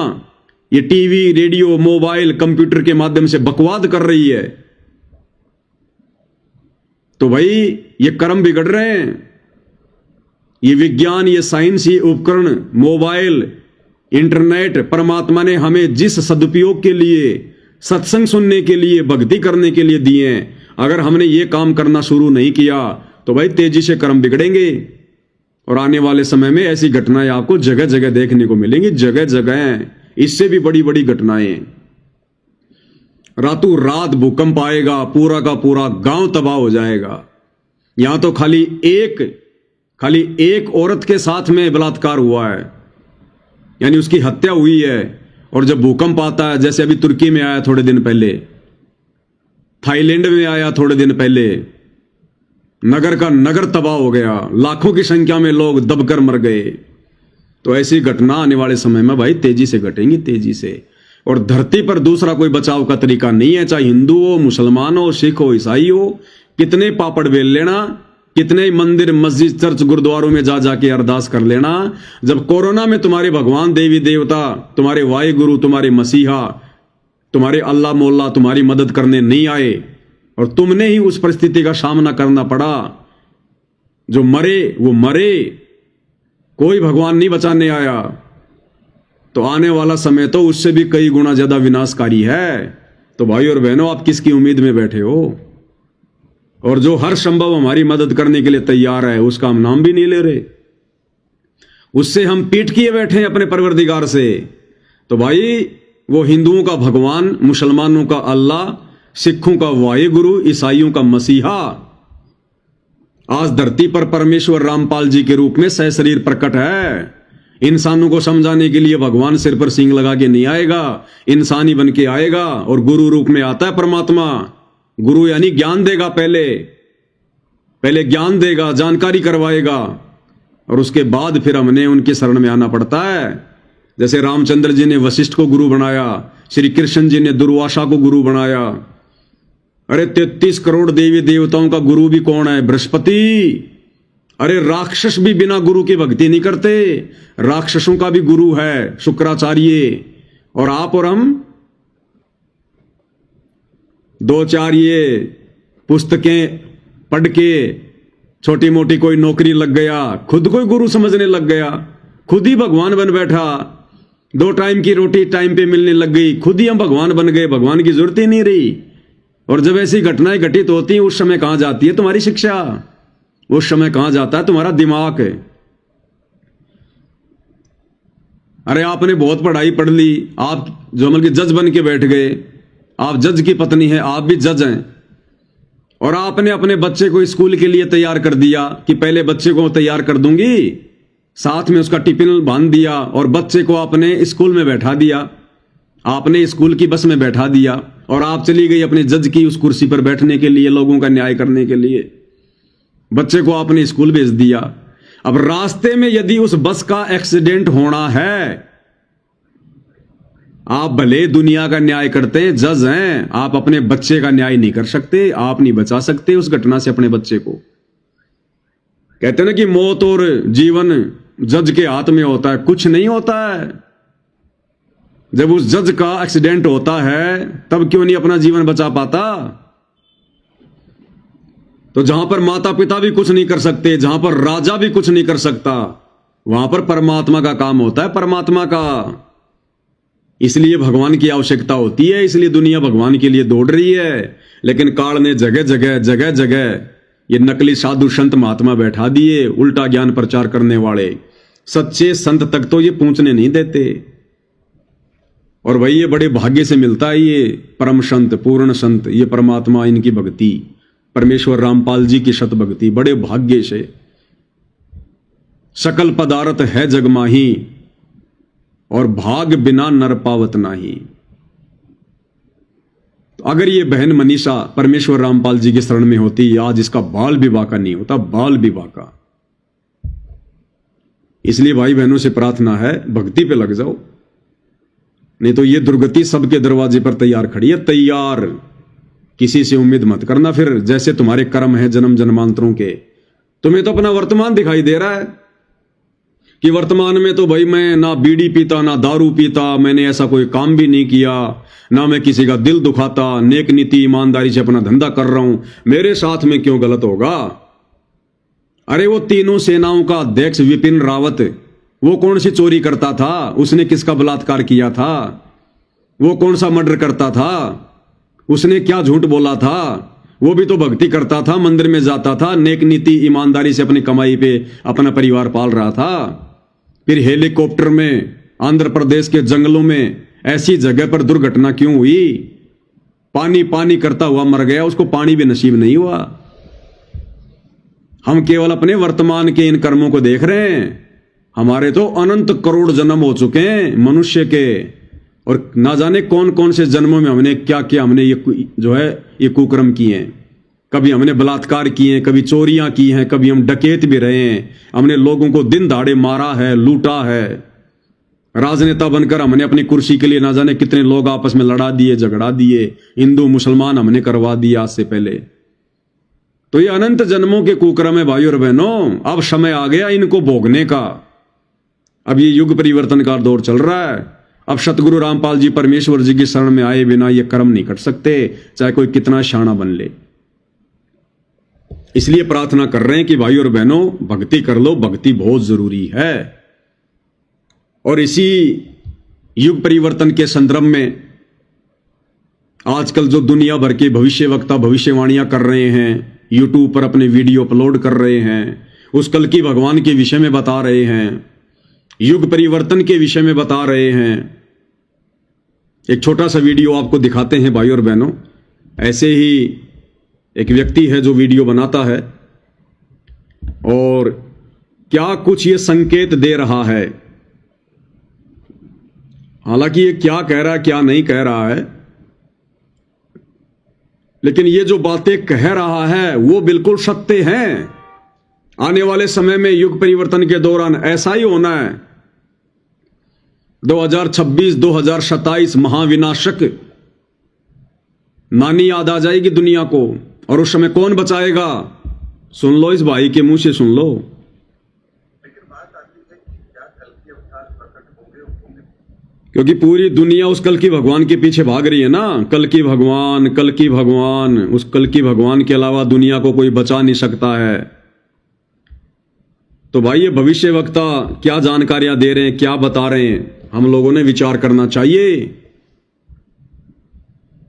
ये टीवी, रेडियो, मोबाइल, कंप्यूटर के माध्यम से बकवाद कर रही है। तो भाई, ये कर्म बिगड़ रहे हैं। ये विज्ञान, ये साइंस, ये उपकरण, मोबाइल, इंटरनेट, परमात्मा ने हमें जिस सदुपयोग के लिए, सत्संग सुनने के लिए, भक्ति करने के लिए दिए हैं, अगर हमने ये काम करना शुरू नहीं किया तो भाई तेजी से कर्म बिगड़ेंगे। और आने वाले समय में ऐसी घटनाएं आपको जगह जगह देखने को मिलेंगी, जगह जगह, इससे भी बड़ी बड़ी घटनाएं। रातों रात भूकंप आएगा, पूरा का पूरा गांव तबाह हो जाएगा। यहां तो खाली एक औरत के साथ में बलात्कार हुआ है, यानी उसकी हत्या हुई है। और जब भूकंप आता है, जैसे अभी तुर्की में आया थोड़े दिन पहले, थाईलैंड में आया थोड़े दिन पहले, नगर का नगर तबाह हो गया, लाखों की संख्या में लोग दबकर मर गए। तो ऐसी घटना आने वाले समय में भाई तेजी से घटेंगी, तेजी से। और धरती पर दूसरा कोई बचाव का तरीका नहीं है, चाहे हिंदू हो, मुसलमान हो, सिख हो, ईसाई हो। कितने पापड़ बेल लेना, कितने मंदिर, मस्जिद, चर्च, गुरुद्वारों में जा जाके अरदास कर लेना। जब कोरोना में तुम्हारे भगवान, देवी देवता, तुम्हारे वाहिगुरु, तुम्हारे मसीहा, तुम्हारे अल्लाह मोल्ला तुम्हारी मदद करने नहीं आए और तुमने ही उस परिस्थिति का सामना करना पड़ा, जो मरे वो मरे, कोई भगवान नहीं बचाने आया। तो आने वाला समय तो उससे भी कई गुना ज्यादा विनाशकारी है। तो भाई और बहनों, आप किसकी उम्मीद में बैठे हो? और जो हर संभव हमारी मदद करने के लिए तैयार है, उसका हम नाम भी नहीं ले रहे, उससे हम पीठ किए बैठे हैं अपने परवरदिगार से। तो भाई, वो हिंदुओं का भगवान, मुसलमानों का अल्लाह, सिखों का वाहिगुरु, ईसाइयों का मसीहा आज धरती पर परमेश्वर रामपाल जी के रूप में सहशरीर प्रकट है। इंसानों को समझाने के लिए भगवान सिर पर सींग लगा के नहीं आएगा, इंसानी बन के आएगा और गुरु रूप में आता है परमात्मा। गुरु यानी ज्ञान देगा, पहले ज्ञान देगा, जानकारी करवाएगा, और उसके बाद फिर हमने उनके शरण में आना पड़ता है। जैसे रामचंद्र जी ने वशिष्ठ को गुरु बनाया, श्री कृष्ण जी ने दुर्वासा को गुरु बनाया। अरे 33 करोड़ देवी देवताओं का गुरु भी कौन है? बृहस्पति। अरे राक्षस भी बिना गुरु की भक्ति नहीं करते, राक्षसों का भी गुरु है शुक्राचार्य। और आप और हम दो चार ये पुस्तकें पढ़ के छोटी मोटी कोई नौकरी लग गया, खुद को ही गुरु समझने लग गया, खुद ही भगवान बन बैठा। 2 टाइम की रोटी टाइम पे मिलने लग गई, खुद ही हम भगवान बन गए, भगवान की जरूरत ही नहीं रही। और जब ऐसी घटनाएं घटित होती हैं, उस समय कहां जाती है तुम्हारी शिक्षा? उस समय कहां जाता है तुम्हारा दिमाग? अरे आपने बहुत पढ़ाई पढ़ ली, आप जो मतलब जज बन के बैठ गए, आप जज की पत्नी है, आप भी जज हैं, और आपने अपने बच्चे को स्कूल के लिए तैयार कर दिया कि पहले बच्चे को तैयार कर दूंगी, साथ में उसका टिफिन बांध दिया और बच्चे को आपने स्कूल में बैठा दिया, आपने स्कूल की बस में बैठा दिया और आप चली गई अपने जज की उस कुर्सी पर बैठने के लिए, लोगों का न्याय करने के लिए। बच्चे को आपने स्कूल भेज दिया। अब रास्ते में यदि उस बस का एक्सीडेंट होना है, आप भले दुनिया का न्याय करते हैं, जज हैं, आप अपने बच्चे का न्याय नहीं कर सकते, आप नहीं बचा सकते उस घटना से अपने बच्चे को। कहते हैं ना कि मौत और जीवन जज के हाथ में होता है, कुछ नहीं होता है। जब उस जज का एक्सीडेंट होता है, तब क्यों नहीं अपना जीवन बचा पाता? तो जहां पर माता पिता भी कुछ नहीं कर सकते, जहां पर राजा भी कुछ नहीं कर सकता, वहां पर परमात्मा का काम होता है, परमात्मा का। इसलिए भगवान की आवश्यकता होती है, इसलिए दुनिया भगवान के लिए दौड़ रही है। लेकिन काल ने जगह जगह ये नकली साधु संत महात्मा बैठा दिए, उल्टा ज्ञान प्रचार करने वाले। सच्चे संत तक तो ये पहुंचने नहीं देते। और भाई, ये बड़े भाग्य से मिलता है ये परम संत, पूर्ण संत, ये परमात्मा, इनकी भक्ति, परमेश्वर रामपाल जी की शत भक्ति, बड़े भाग्य से। सकल पदार्थ है जग माही, और भाग बिना नर पावत नाही। तो अगर ये बहन मनीषा परमेश्वर रामपाल जी की शरण में होती, आज इसका बाल भी बाका नहीं होता, बाल भी बाका। इसलिए भाई बहनों से प्रार्थना है, भक्ति पे लग जाओ, नहीं तो ये दुर्गति सबके दरवाजे पर तैयार खड़ी है, तैयार। किसी से उम्मीद मत करना फिर, जैसे तुम्हारे कर्म है जन्म जन्मांतरों के। तुम्हें तो अपना वर्तमान दिखाई दे रहा है कि वर्तमान में तो भाई मैं ना बीड़ी पीता, ना दारू पीता, मैंने ऐसा कोई काम भी नहीं किया, ना मैं किसी का दिल दुखाता, नेक नीति ईमानदारी से अपना धंधा कर रहा हूं, मेरे साथ में क्यों गलत होगा? अरे वो तीनों सेनाओं का अध्यक्ष विपिन रावत, वो कौन सी चोरी करता था? उसने किसका बलात्कार किया था? वो कौन सा मर्डर करता था? उसने क्या झूठ बोला था? वो भी तो भक्ति करता था, मंदिर में जाता था, नेक नीति ईमानदारी से अपनी कमाई पे अपना परिवार पाल रहा था। फिर हेलीकॉप्टर में आंध्र प्रदेश के जंगलों में ऐसी जगह पर दुर्घटना क्यों हुई? पानी पानी करता हुआ मर गया, उसको पानी भी नसीब नहीं हुआ। हम केवल अपने वर्तमान के इन कर्मों को देख रहे हैं। हमारे तो अनंत करोड़ जन्म हो चुके हैं मनुष्य के, और ना जाने कौन कौन से जन्मों में हमने क्या क्या, हमने ये कुकर्म किए हैं। कभी हमने बलात्कार किए हैं, कभी चोरियां की हैं, कभी हम डकैत भी रहे हैं, हमने लोगों को दिन दहाड़े मारा है, लूटा है। राजनेता बनकर हमने अपनी कुर्सी के लिए ना जाने कितने लोग आपस में लड़ा दिए, झगड़ा दिए, हिंदू मुसलमान हमने करवा दिया आज से पहले। तो ये अनंत जन्मों के कुकर्म है भाई और बहनों। अब समय आ गया इनको भोगने का। अब ये युग परिवर्तन का दौर चल रहा है। अब सतगुरु रामपाल जी परमेश्वर जी की शरण में आए बिना ये कर्म नहीं कट सकते, चाहे कोई कितना शाना बन ले। इसलिए प्रार्थना कर रहे हैं कि भाई और बहनों, भक्ति कर लो, भक्ति बहुत जरूरी है। और इसी युग परिवर्तन के संदर्भ में आजकल जो दुनिया भर के भविष्यवक्ता भविष्यवाणियां कर रहे हैं, यूट्यूब पर अपने वीडियो अपलोड कर रहे हैं, उस कल की भगवान के विषय में बता रहे हैं, युग परिवर्तन के विषय में बता रहे हैं। एक छोटा सा वीडियो आपको दिखाते हैं भाई और बहनों। ऐसे ही एक व्यक्ति है जो वीडियो बनाता है और क्या कुछ ये संकेत दे रहा है। हालांकि ये क्या कह रहा है क्या नहीं कह रहा है, लेकिन ये जो बातें कह रहा है वो बिल्कुल सत्य हैं। आने वाले समय में युग परिवर्तन के दौरान ऐसा ही होना है। 2026-2027 महाविनाशक नानी याद आ जाएगी दुनिया को, और उस समय कौन बचाएगा? सुन लो, इस भाई के मुंह से सुन लो। क्योंकि पूरी दुनिया उस कल की भगवान के पीछे भाग रही है ना। कल की भगवान, कल की भगवान, उस कल की भगवान के अलावा दुनिया को कोई बचा नहीं सकता है। तो भाई ये भविष्यवक्ता क्या जानकारियां दे रहे हैं, क्या बता रहे हैं, हम लोगों ने विचार करना चाहिए।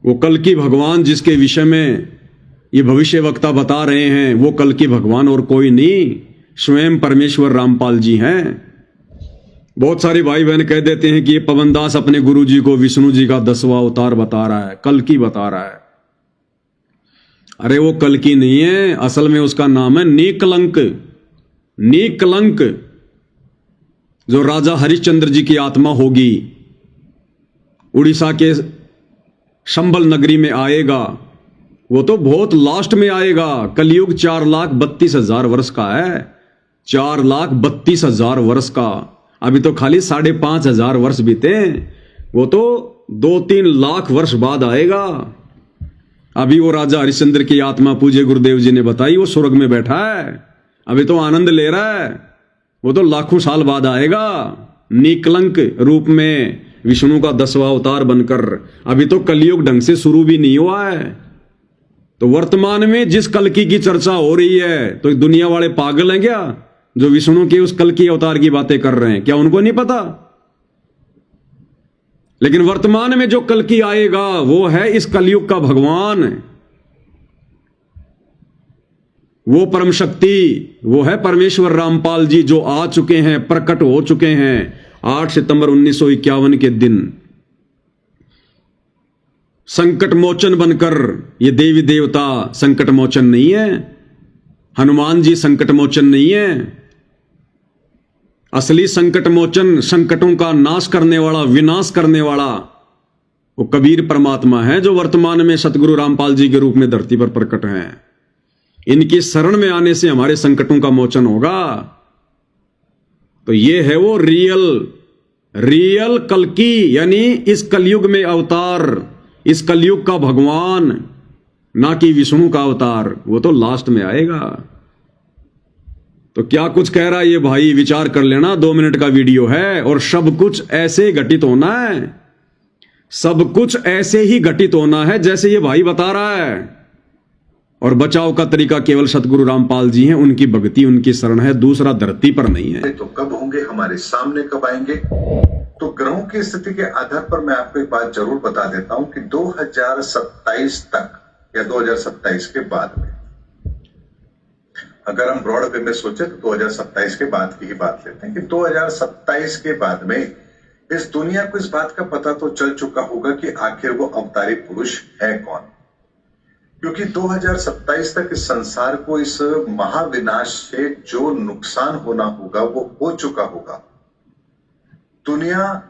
वो कल की भगवान जिसके विषय में ये भविष्यवक्ता बता रहे हैं, वो कल की भगवान और कोई नहीं, स्वयं परमेश्वर रामपाल जी हैं। बहुत सारे भाई बहन कह देते हैं कि ये पवनदास अपने गुरु जी को विष्णु जी का 10वां अवतार बता रहा है, कल की बता रहा है। अरे वो कल की नहीं है, असल में उसका नाम है नीकलंक। नीकलंक जो राजा हरिश्चंद्र जी की आत्मा होगी, उड़ीसा के शंबल नगरी में आएगा। वो तो बहुत लास्ट में आएगा। कलयुग 4,32,000 वर्ष का है, 4,32,000 वर्ष का। अभी तो खाली 5,500 वर्ष बीते, वो तो 2-3 लाख वर्ष बाद आएगा। अभी वो राजा हरिश्चंद्र की आत्मा पूज्य गुरुदेव जी ने बताई, वो स्वर्ग में बैठा है, अभी तो आनंद ले रहा है। वो तो लाखों साल बाद आएगा निकलंक रूप में, विष्णु का 10वां अवतार बनकर। अभी तो कलयुग ढंग से शुरू भी नहीं हुआ है। तो वर्तमान में जिस कल्कि की चर्चा हो रही है, तो दुनिया वाले पागल हैं क्या जो विष्णु के उस कल्कि अवतार की बातें कर रहे हैं? क्या उनको नहीं पता? लेकिन वर्तमान में जो कल्कि आएगा वो है इस कलयुग का भगवान, वो परम शक्ति, वो है परमेश्वर रामपाल जी, जो आ चुके हैं, प्रकट हो चुके हैं 8 सितंबर 1951 के दिन संकट मोचन बनकर। ये देवी देवता संकट मोचन नहीं है, हनुमान जी संकट मोचन नहीं है। असली संकट मोचन, संकटों का नाश करने वाला, विनाश करने वाला वो कबीर परमात्मा है, जो वर्तमान में सतगुरु रामपाल जी के रूप में धरती पर प्रकट हैं। इनकी शरण में आने से हमारे संकटों का मोचन होगा। तो ये है वो रियल कल्कि, यानी इस कलयुग में अवतार, इस कलयुग का भगवान, ना कि विष्णु का अवतार। वो तो लास्ट में आएगा। तो क्या कुछ कह रहा है ये भाई, विचार कर लेना। 2 मिनट का वीडियो है और सब कुछ ऐसे घटित होना है, सब कुछ ऐसे ही घटित होना है जैसे ये भाई बता रहा है। और बचाव का तरीका केवल सतगुरु रामपाल जी हैं, उनकी भक्ति, उनकी शरण है, दूसरा धरती पर नहीं है। तो कब होंगे, हमारे सामने कब आएंगे? तो ग्रहों की स्थिति के आधार पर मैं आपको एक बात जरूर बता देता हूं कि 2027 तक या 2027 के बाद में, अगर हम ब्रॉड वे में सोचे तो 2027 के बाद की ही बात लेते हैं कि 2027 के बाद में इस दुनिया को इस बात का पता तो चल चुका होगा कि आखिर वो अवतारी पुरुष है कौन। क्योंकि 2027 तक इस संसार को इस महाविनाश से जो नुकसान होना होगा वो हो चुका होगा। दुनिया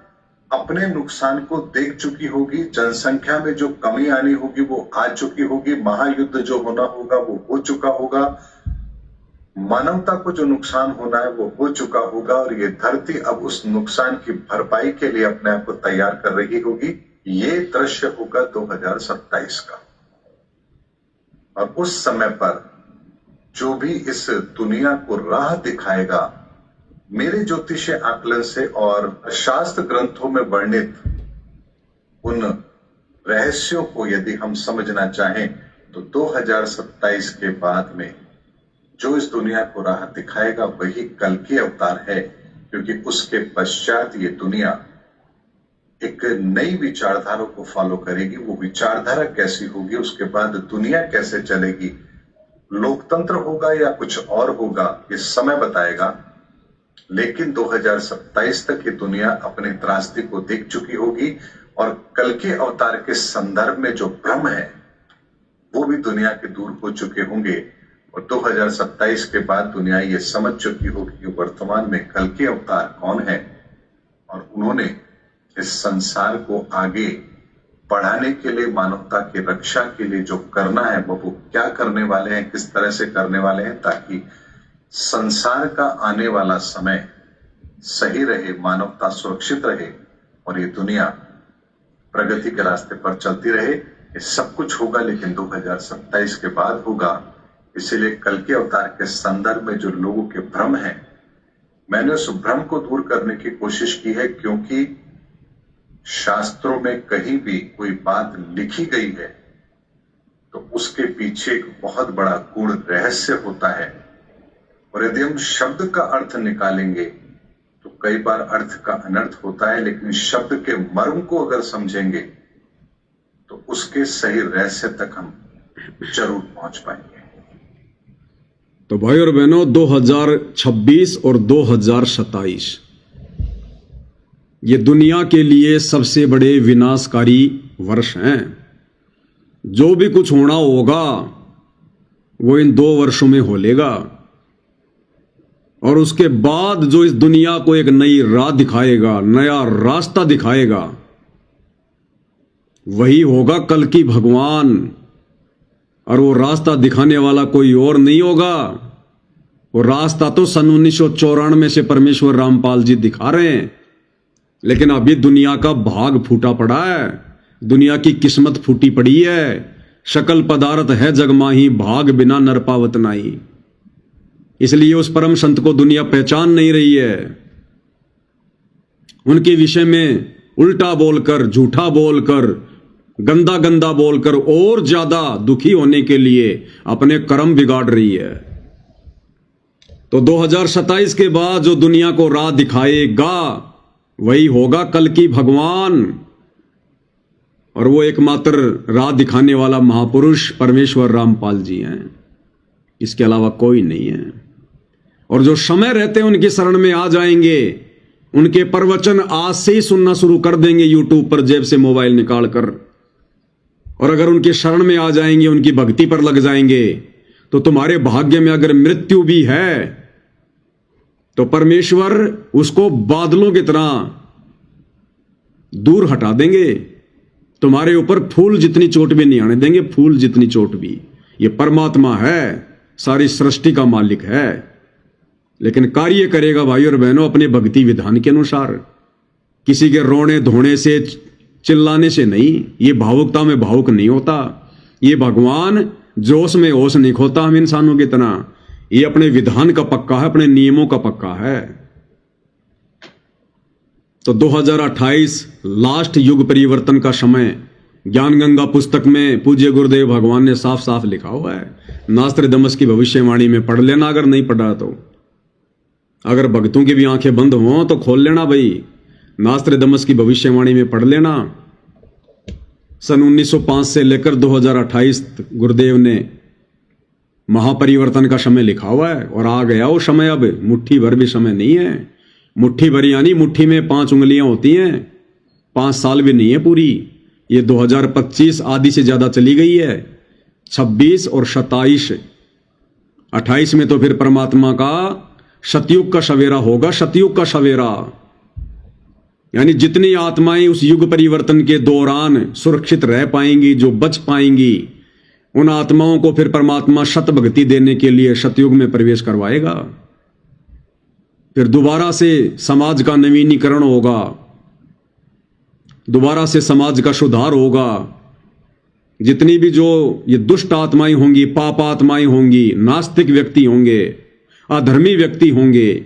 अपने नुकसान को देख चुकी होगी, जनसंख्या में जो कमी आनी होगी वो आ चुकी होगी, महायुद्ध जो होना होगा वो हो चुका होगा, मानवता को जो नुकसान होना है वो हो चुका होगा, और ये धरती अब उस नुकसान की भरपाई के लिए अपने आप को तैयार कर रही होगी। ये दृश्य होगा 2027 का। और उस समय पर जो भी इस दुनिया को राह दिखाएगा, मेरे ज्योतिषीय आकलन से और शास्त्र ग्रंथों में वर्णित उन रहस्यों को यदि हम समझना चाहें तो 2027 के बाद में जो इस दुनिया को राह दिखाएगा वही कल्कि अवतार है। क्योंकि उसके पश्चात ये दुनिया एक नई विचारधारा को फॉलो करेगी। वो विचारधारा कैसी होगी, उसके बाद दुनिया कैसे चलेगी, लोकतंत्र होगा या कुछ और होगा, ये समय बताएगा। लेकिन 2027 तक ये दुनिया अपनी त्रासदी को देख चुकी होगी और कल के अवतार के संदर्भ में जो भ्रम है वो भी दुनिया के दूर हो चुके होंगे। और 2027 के बाद दुनिया ये समझ चुकी होगी कि वर्तमान में कल के अवतार कौन है और उन्होंने इस संसार को आगे बढ़ाने के लिए, मानवता की रक्षा के लिए जो करना है वो क्या करने वाले हैं, किस तरह से करने वाले हैं, ताकि संसार का आने वाला समय सही रहे, मानवता सुरक्षित रहे और ये दुनिया प्रगति के रास्ते पर चलती रहे। ये सब कुछ होगा लेकिन 2027 के बाद होगा। इसीलिए कल के अवतार के संदर्भ में जो लोगों के भ्रम है, मैंने उस भ्रम को दूर करने की कोशिश की है, क्योंकि शास्त्रों में कहीं भी कोई बात लिखी गई है तो उसके पीछे एक बहुत बड़ा गूढ़ रहस्य होता है। और यदि हम शब्द का अर्थ निकालेंगे तो कई बार अर्थ का अनर्थ होता है, लेकिन शब्द के मर्म को अगर समझेंगे तो उसके सही रहस्य तक हम जरूर पहुंच पाएंगे। तो भाई और बहनों, 2026 और 2027 ये दुनिया के लिए सबसे बड़े विनाशकारी वर्ष हैं। जो भी कुछ होना होगा वो इन 2 वर्षों में हो लेगा और उसके बाद जो इस दुनिया को एक नई राह दिखाएगा, नया रास्ता दिखाएगा, वही होगा कल की भगवान। और वो रास्ता दिखाने वाला कोई और नहीं होगा। वो रास्ता तो सन 1994 से परमेश्वर रामपाल जी दिखा रहे हैं, लेकिन अभी दुनिया का भाग फूटा पड़ा है, दुनिया की किस्मत फूटी पड़ी है। शकल पदार्थ है जग माही, भाग बिना नर पावत नाई। इसलिए उस परम संत को दुनिया पहचान नहीं रही है। उनके विषय में उल्टा बोलकर, झूठा बोलकर, गंदा गंदा बोलकर और ज्यादा दुखी होने के लिए अपने कर्म बिगाड़ रही है। तो 2027 के बाद जो दुनिया को राह दिखाएगा वही होगा कल की भगवान। और वो एकमात्र राह दिखाने वाला महापुरुष परमेश्वर रामपाल जी हैं, इसके अलावा कोई नहीं है। और जो समय रहते हैं उनकी शरण में आ जाएंगे, उनके प्रवचन आज से ही सुनना शुरू कर देंगे यूट्यूब पर जेब से मोबाइल निकाल कर। और अगर उनके शरण में आ जाएंगे, उनकी भक्ति पर लग जाएंगे, तो तुम्हारे भाग्य में अगर मृत्यु भी है तो परमेश्वर उसको बादलों की तरह दूर हटा देंगे। तुम्हारे ऊपर फूल जितनी चोट भी नहीं आने देंगे, फूल जितनी चोट भी। ये परमात्मा है, सारी सृष्टि का मालिक है, लेकिन कार्य करेगा भाई और बहनों अपने भक्ति विधान के अनुसार। किसी के रोने धोने से, चिल्लाने से नहीं। ये भावुकता में भावुक नहीं होता। ये भगवान जोश में होश नहीं खोता हम इंसानों की तरह। ये अपने विधान का पक्का है, अपने नियमों का पक्का है। तो 2028 लास्ट युग परिवर्तन का समय ज्ञान गंगा पुस्तक में पूज्य गुरुदेव भगवान ने साफ साफ लिखा हुआ है। नास्त्रदमस की भविष्यवाणी में पढ़ लेना, अगर नहीं पढ़ा तो। अगर भक्तों की भी आंखें बंद हों तो खोल लेना भाई, नास्त्रदमस की भविष्यवाणी में पढ़ लेना। सन 1905 से लेकर 2028 गुरुदेव ने महापरिवर्तन का समय लिखा हुआ है। और आ गया वो समय, अब मुट्ठी भर भी समय नहीं है। मुट्ठी भर यानी मुट्ठी में 5 उंगलियां होती हैं, 5 साल भी नहीं है पूरी। ये 2025 आधी से ज्यादा चली गई है। 26 और 27, 28 में तो फिर परमात्मा का सतयुग का सवेरा होगा, सतयुग का सवेरा। यानी जितनी आत्माएं उस युग परिवर्तन के दौरान सुरक्षित रह पाएंगी, जो बच पाएंगी, उन आत्माओं को फिर परमात्मा शत भक्ति देने के लिए सतयुग में प्रवेश करवाएगा। फिर दोबारा से समाज का नवीनीकरण होगा, दोबारा से समाज का सुधार होगा। जितनी भी जो ये दुष्ट आत्माएं होंगी, पाप आत्माएं होंगी, नास्तिक व्यक्ति होंगे, अधर्मी व्यक्ति होंगे,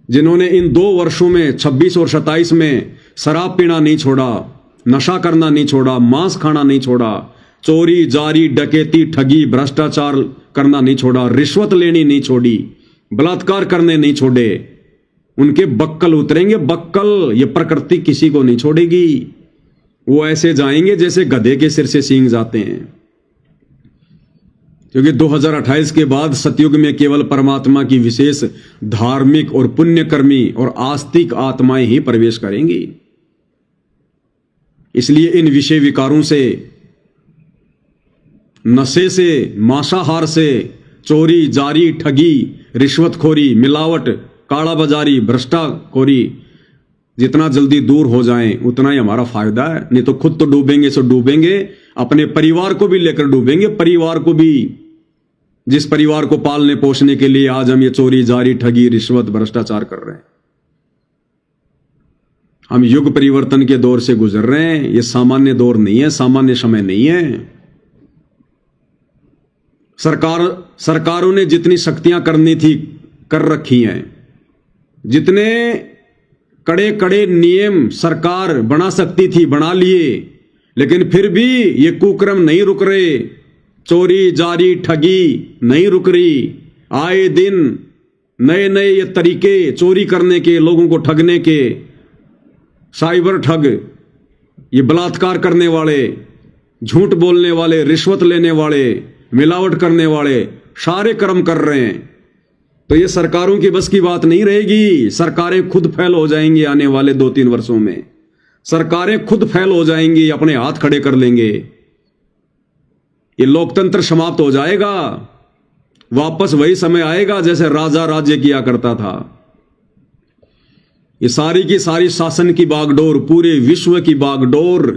जिन्होंने इन 2 वर्षों में 26 और 27 में शराब पीना नहीं छोड़ा, नशा करना नहीं छोड़ा, मांस खाना नहीं छोड़ा, चोरी जारी डकैती ठगी भ्रष्टाचार करना नहीं छोड़ा, रिश्वत लेनी नहीं छोड़ी, बलात्कार करने नहीं छोड़े, उनके बक्कल उतरेंगे, बक्कल। ये प्रकृति किसी को नहीं छोड़ेगी। वो ऐसे जाएंगे जैसे गधे के सिर से सींग जाते हैं, क्योंकि 2028 के बाद सतयुग में केवल परमात्मा की विशेष धार्मिक और पुण्यकर्मी और आस्तिक आत्माएं ही प्रवेश करेंगी। इसलिए इन विषय विकारों से, नशे से, मांसाहार से, चोरी, जारी, ठगी, रिश्वतखोरी, मिलावट, काला बाजारी, भ्रष्टाखोरी जितना जल्दी दूर हो जाएं उतना ही हमारा फायदा है। नहीं तो खुद तो डूबेंगे सो डूबेंगे, अपने परिवार को भी लेकर डूबेंगे। परिवार को भी, जिस परिवार को पालने पोषने के लिए आज हम ये चोरी, जारी, ठगी, रिश्वत, भ्रष्टाचार कर रहे हैं। हम युग परिवर्तन के दौर से गुजर रहे हैं। ये सामान्य दौर नहीं है, सामान्य समय नहीं है। सरकारों ने जितनी शक्तियां करनी थी कर रखी हैं, जितने कड़े कड़े नियम सरकार बना सकती थी बना लिए, लेकिन फिर भी ये कुक्रम नहीं रुक रहे। चोरी, जारी, ठगी नहीं रुक रही। आए दिन नए नए ये तरीके चोरी करने के, लोगों को ठगने के, साइबर ठग, ये बलात्कार करने वाले, झूठ बोलने वाले, रिश्वत लेने वाले, मिलावट करने वाले सारे कर्म कर रहे हैं। तो ये सरकारों की बस की बात नहीं रहेगी। सरकारें खुद फेल हो जाएंगी आने वाले 2-3 वर्षों में। सरकारें खुद फेल हो जाएंगी, अपने हाथ खड़े कर लेंगे। ये लोकतंत्र समाप्त हो जाएगा। वापस वही समय आएगा जैसे राजा राज्य किया करता था। ये सारी की सारी शासन की बागडोर, पूरे विश्व की बागडोर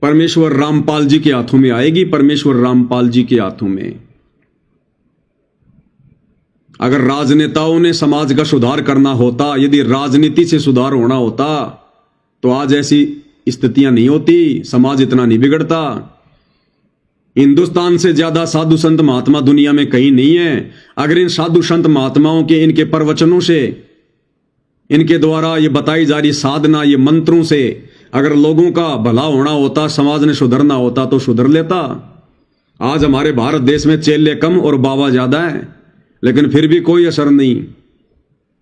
परमेश्वर रामपाल जी के हाथों में आएगी। परमेश्वर रामपाल जी के हाथों में। अगर राजनेताओं ने समाज का सुधार करना होता, यदि राजनीति से सुधार होना होता, तो आज ऐसी स्थितियां नहीं होती, समाज इतना नहीं बिगड़ता। हिंदुस्तान से ज्यादा साधु संत महात्मा दुनिया में कहीं नहीं है। अगर इन साधु संत महात्माओं के, इनके प्रवचनों से, इनके द्वारा ये बताई जा रही साधना, ये मंत्रों से अगर लोगों का भला होना होता, समाज ने सुधरना होता, तो सुधर लेता। आज हमारे भारत देश में चेले कम और बाबा ज्यादा है, लेकिन फिर भी कोई असर नहीं।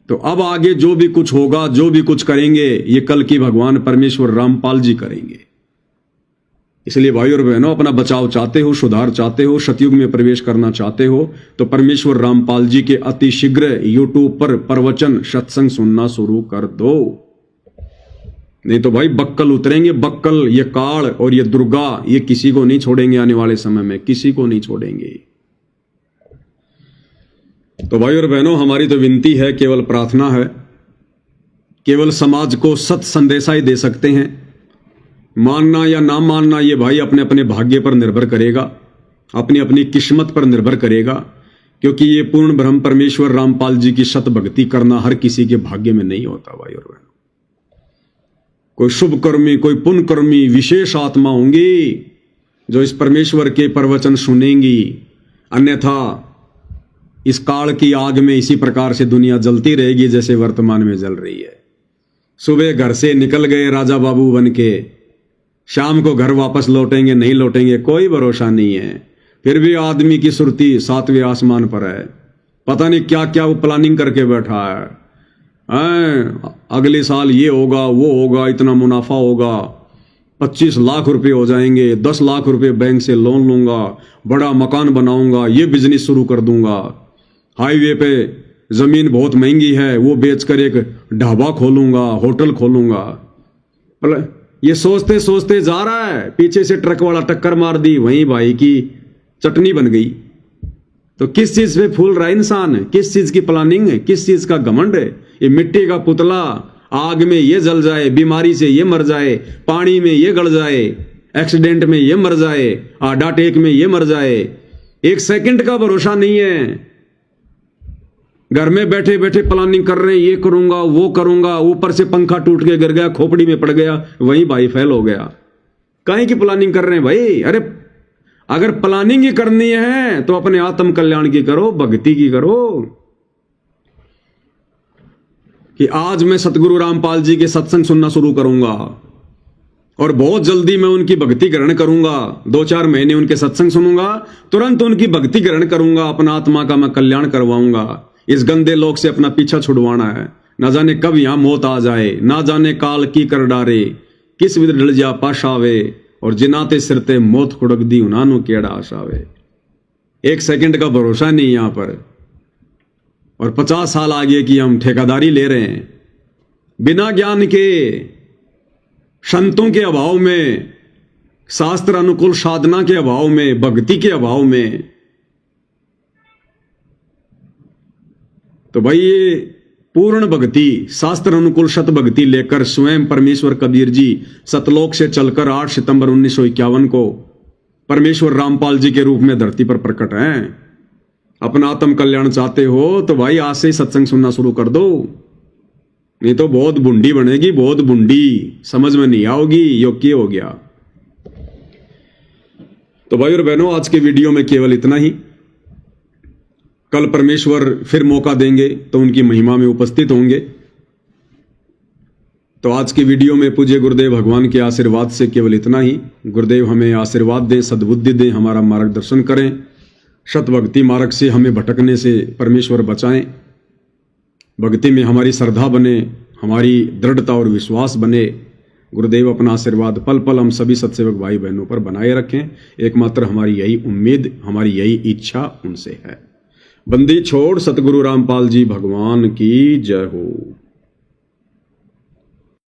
तो अब आगे जो भी कुछ होगा, जो भी कुछ करेंगे, ये कल की भगवान परमेश्वर रामपाल जी करेंगे। इसलिए भाई और बहनों, अपना बचाव चाहते हो, सुधार चाहते हो, सतयुग में प्रवेश करना चाहते हो, तो परमेश्वर रामपाल जी के अति शीघ्र यूट्यूब पर प्रवचन सत्संग सुनना शुरू कर दो। नहीं तो भाई बक्कल उतरेंगे, बक्कल। ये काल और ये दुर्गा, ये किसी को नहीं छोड़ेंगे आने वाले समय में, किसी को नहीं छोड़ेंगे। तो भाई और बहनों, हमारी तो विनती है, केवल प्रार्थना है, केवल समाज को सत संदेशा ही दे सकते हैं। मानना या ना मानना ये भाई अपने अपने भाग्य पर निर्भर करेगा, अपनी अपनी किस्मत पर निर्भर करेगा, क्योंकि ये पूर्ण ब्रह्म परमेश्वर रामपाल जी की सत भक्ति करना हर किसी के भाग्य में नहीं होता। भाई और बहनों, कोई शुभ कर्मी, कोई पुण्य कर्मी, विशेष आत्मा होंगी जो इस परमेश्वर के प्रवचन सुनेंगी। अन्यथा इस काल की आग में इसी प्रकार से दुनिया जलती रहेगी जैसे वर्तमान में जल रही है। सुबह घर से निकल गए राजा बाबू बन के, शाम को घर वापस लौटेंगे नहीं लौटेंगे कोई भरोसा नहीं है। फिर भी आदमी की सुरती 7वें आसमान पर है, पता नहीं क्या क्या वो प्लानिंग करके बैठा है। अगले साल ये होगा, वो होगा, इतना मुनाफा होगा, 25 लाख रुपए हो जाएंगे, 10 लाख रुपए बैंक से लोन लूंगा, बड़ा मकान बनाऊंगा, ये बिजनेस शुरू कर दूंगा, हाईवे पे जमीन बहुत महंगी है वो बेचकर एक ढाबा खोलूंगा, होटल खोलूंगा। ये सोचते सोचते जा रहा है, पीछे से ट्रक वाला टक्कर मार दी, वहीं भाई की चटनी बन गई। तो किस चीज पे फूल रहा है इंसान? किस चीज की प्लानिंग है? किस चीज का घमंड है? ये मिट्टी का पुतला, आग में ये जल जाए, बीमारी से ये मर जाए, पानी में ये गल जाए, एक्सीडेंट में ये मर जाए, हार्ट अटैक में ये मर जाए, एक सेकंड का भरोसा नहीं है। घर में बैठे बैठे प्लानिंग कर रहे हैं, ये करूंगा वो करूंगा, ऊपर से पंखा टूट के गिर गया, खोपड़ी में पड़ गया, वहीं भाई फेल हो गया। काहे की प्लानिंग कर रहे हैं भाई? अरे अगर प्लानिंग ही करनी है तो अपने आत्म कल्याण की करो, भक्ति की करो। कि आज मैं सतगुरु रामपाल जी के सत्संग सुनना शुरू करूंगा और बहुत जल्दी मैं उनकी भक्ति ग्रहण करूंगा। 2-4 महीने उनके सत्संग सुनूंगा, तुरंत उनकी भक्ति ग्रहण करूंगा, अपना आत्मा का मैं कल्याण करवाऊंगा। इस गंदे लोक से अपना पीछा छुड़वाना है, ना जाने कब यहां मौत आ जाए, ना जाने काल की कर डारे, किस विध डल जा पाशावे, और जिनाते सिरते मौत खुड़क दी उनानु केड़ा आशावे। 1 सेकंड का भरोसा नहीं यहां पर, और 50 साल आगे की हम ठेकेदारी ले रहे हैं बिना ज्ञान के, संतों के अभाव में, शास्त्र अनुकूल साधना के अभाव में, भक्ति के अभाव में। तो भाई ये पूर्ण भक्ति, शास्त्र अनुकूल सत भक्ति लेकर स्वयं परमेश्वर कबीर जी सतलोक से चलकर 8 सितंबर 1951 को परमेश्वर रामपाल जी के रूप में धरती पर प्रकट हैं। अपना आत्म कल्याण चाहते हो तो भाई आज से ही सत्संग सुनना शुरू कर दो, नहीं तो बहुत बुंडी बनेगी, बहुत बुंडी, समझ में नहीं आओगी योग्य हो गया। तो भाई और बहनों, आज के वीडियो में केवल इतना ही। कल परमेश्वर फिर मौका देंगे तो उनकी महिमा में उपस्थित होंगे। तो आज की वीडियो में पूज्य गुरुदेव भगवान के आशीर्वाद से केवल इतना ही। गुरुदेव हमें आशीर्वाद दें, सद्बुद्धि दें, हमारा मार्गदर्शन करें, सत भक्ति मार्ग से हमें भटकने से परमेश्वर बचाएं, भक्ति में हमारी श्रद्धा बने, हमारी दृढ़ता और विश्वास बने। गुरुदेव अपना आशीर्वाद पल पल हम सभी सत्सेवक भाई बहनों पर बनाए रखें। एकमात्र हमारी यही उम्मीद, हमारी यही इच्छा उनसे है। बंदी छोड़ सतगुरु रामपाल जी भगवान की जय हो।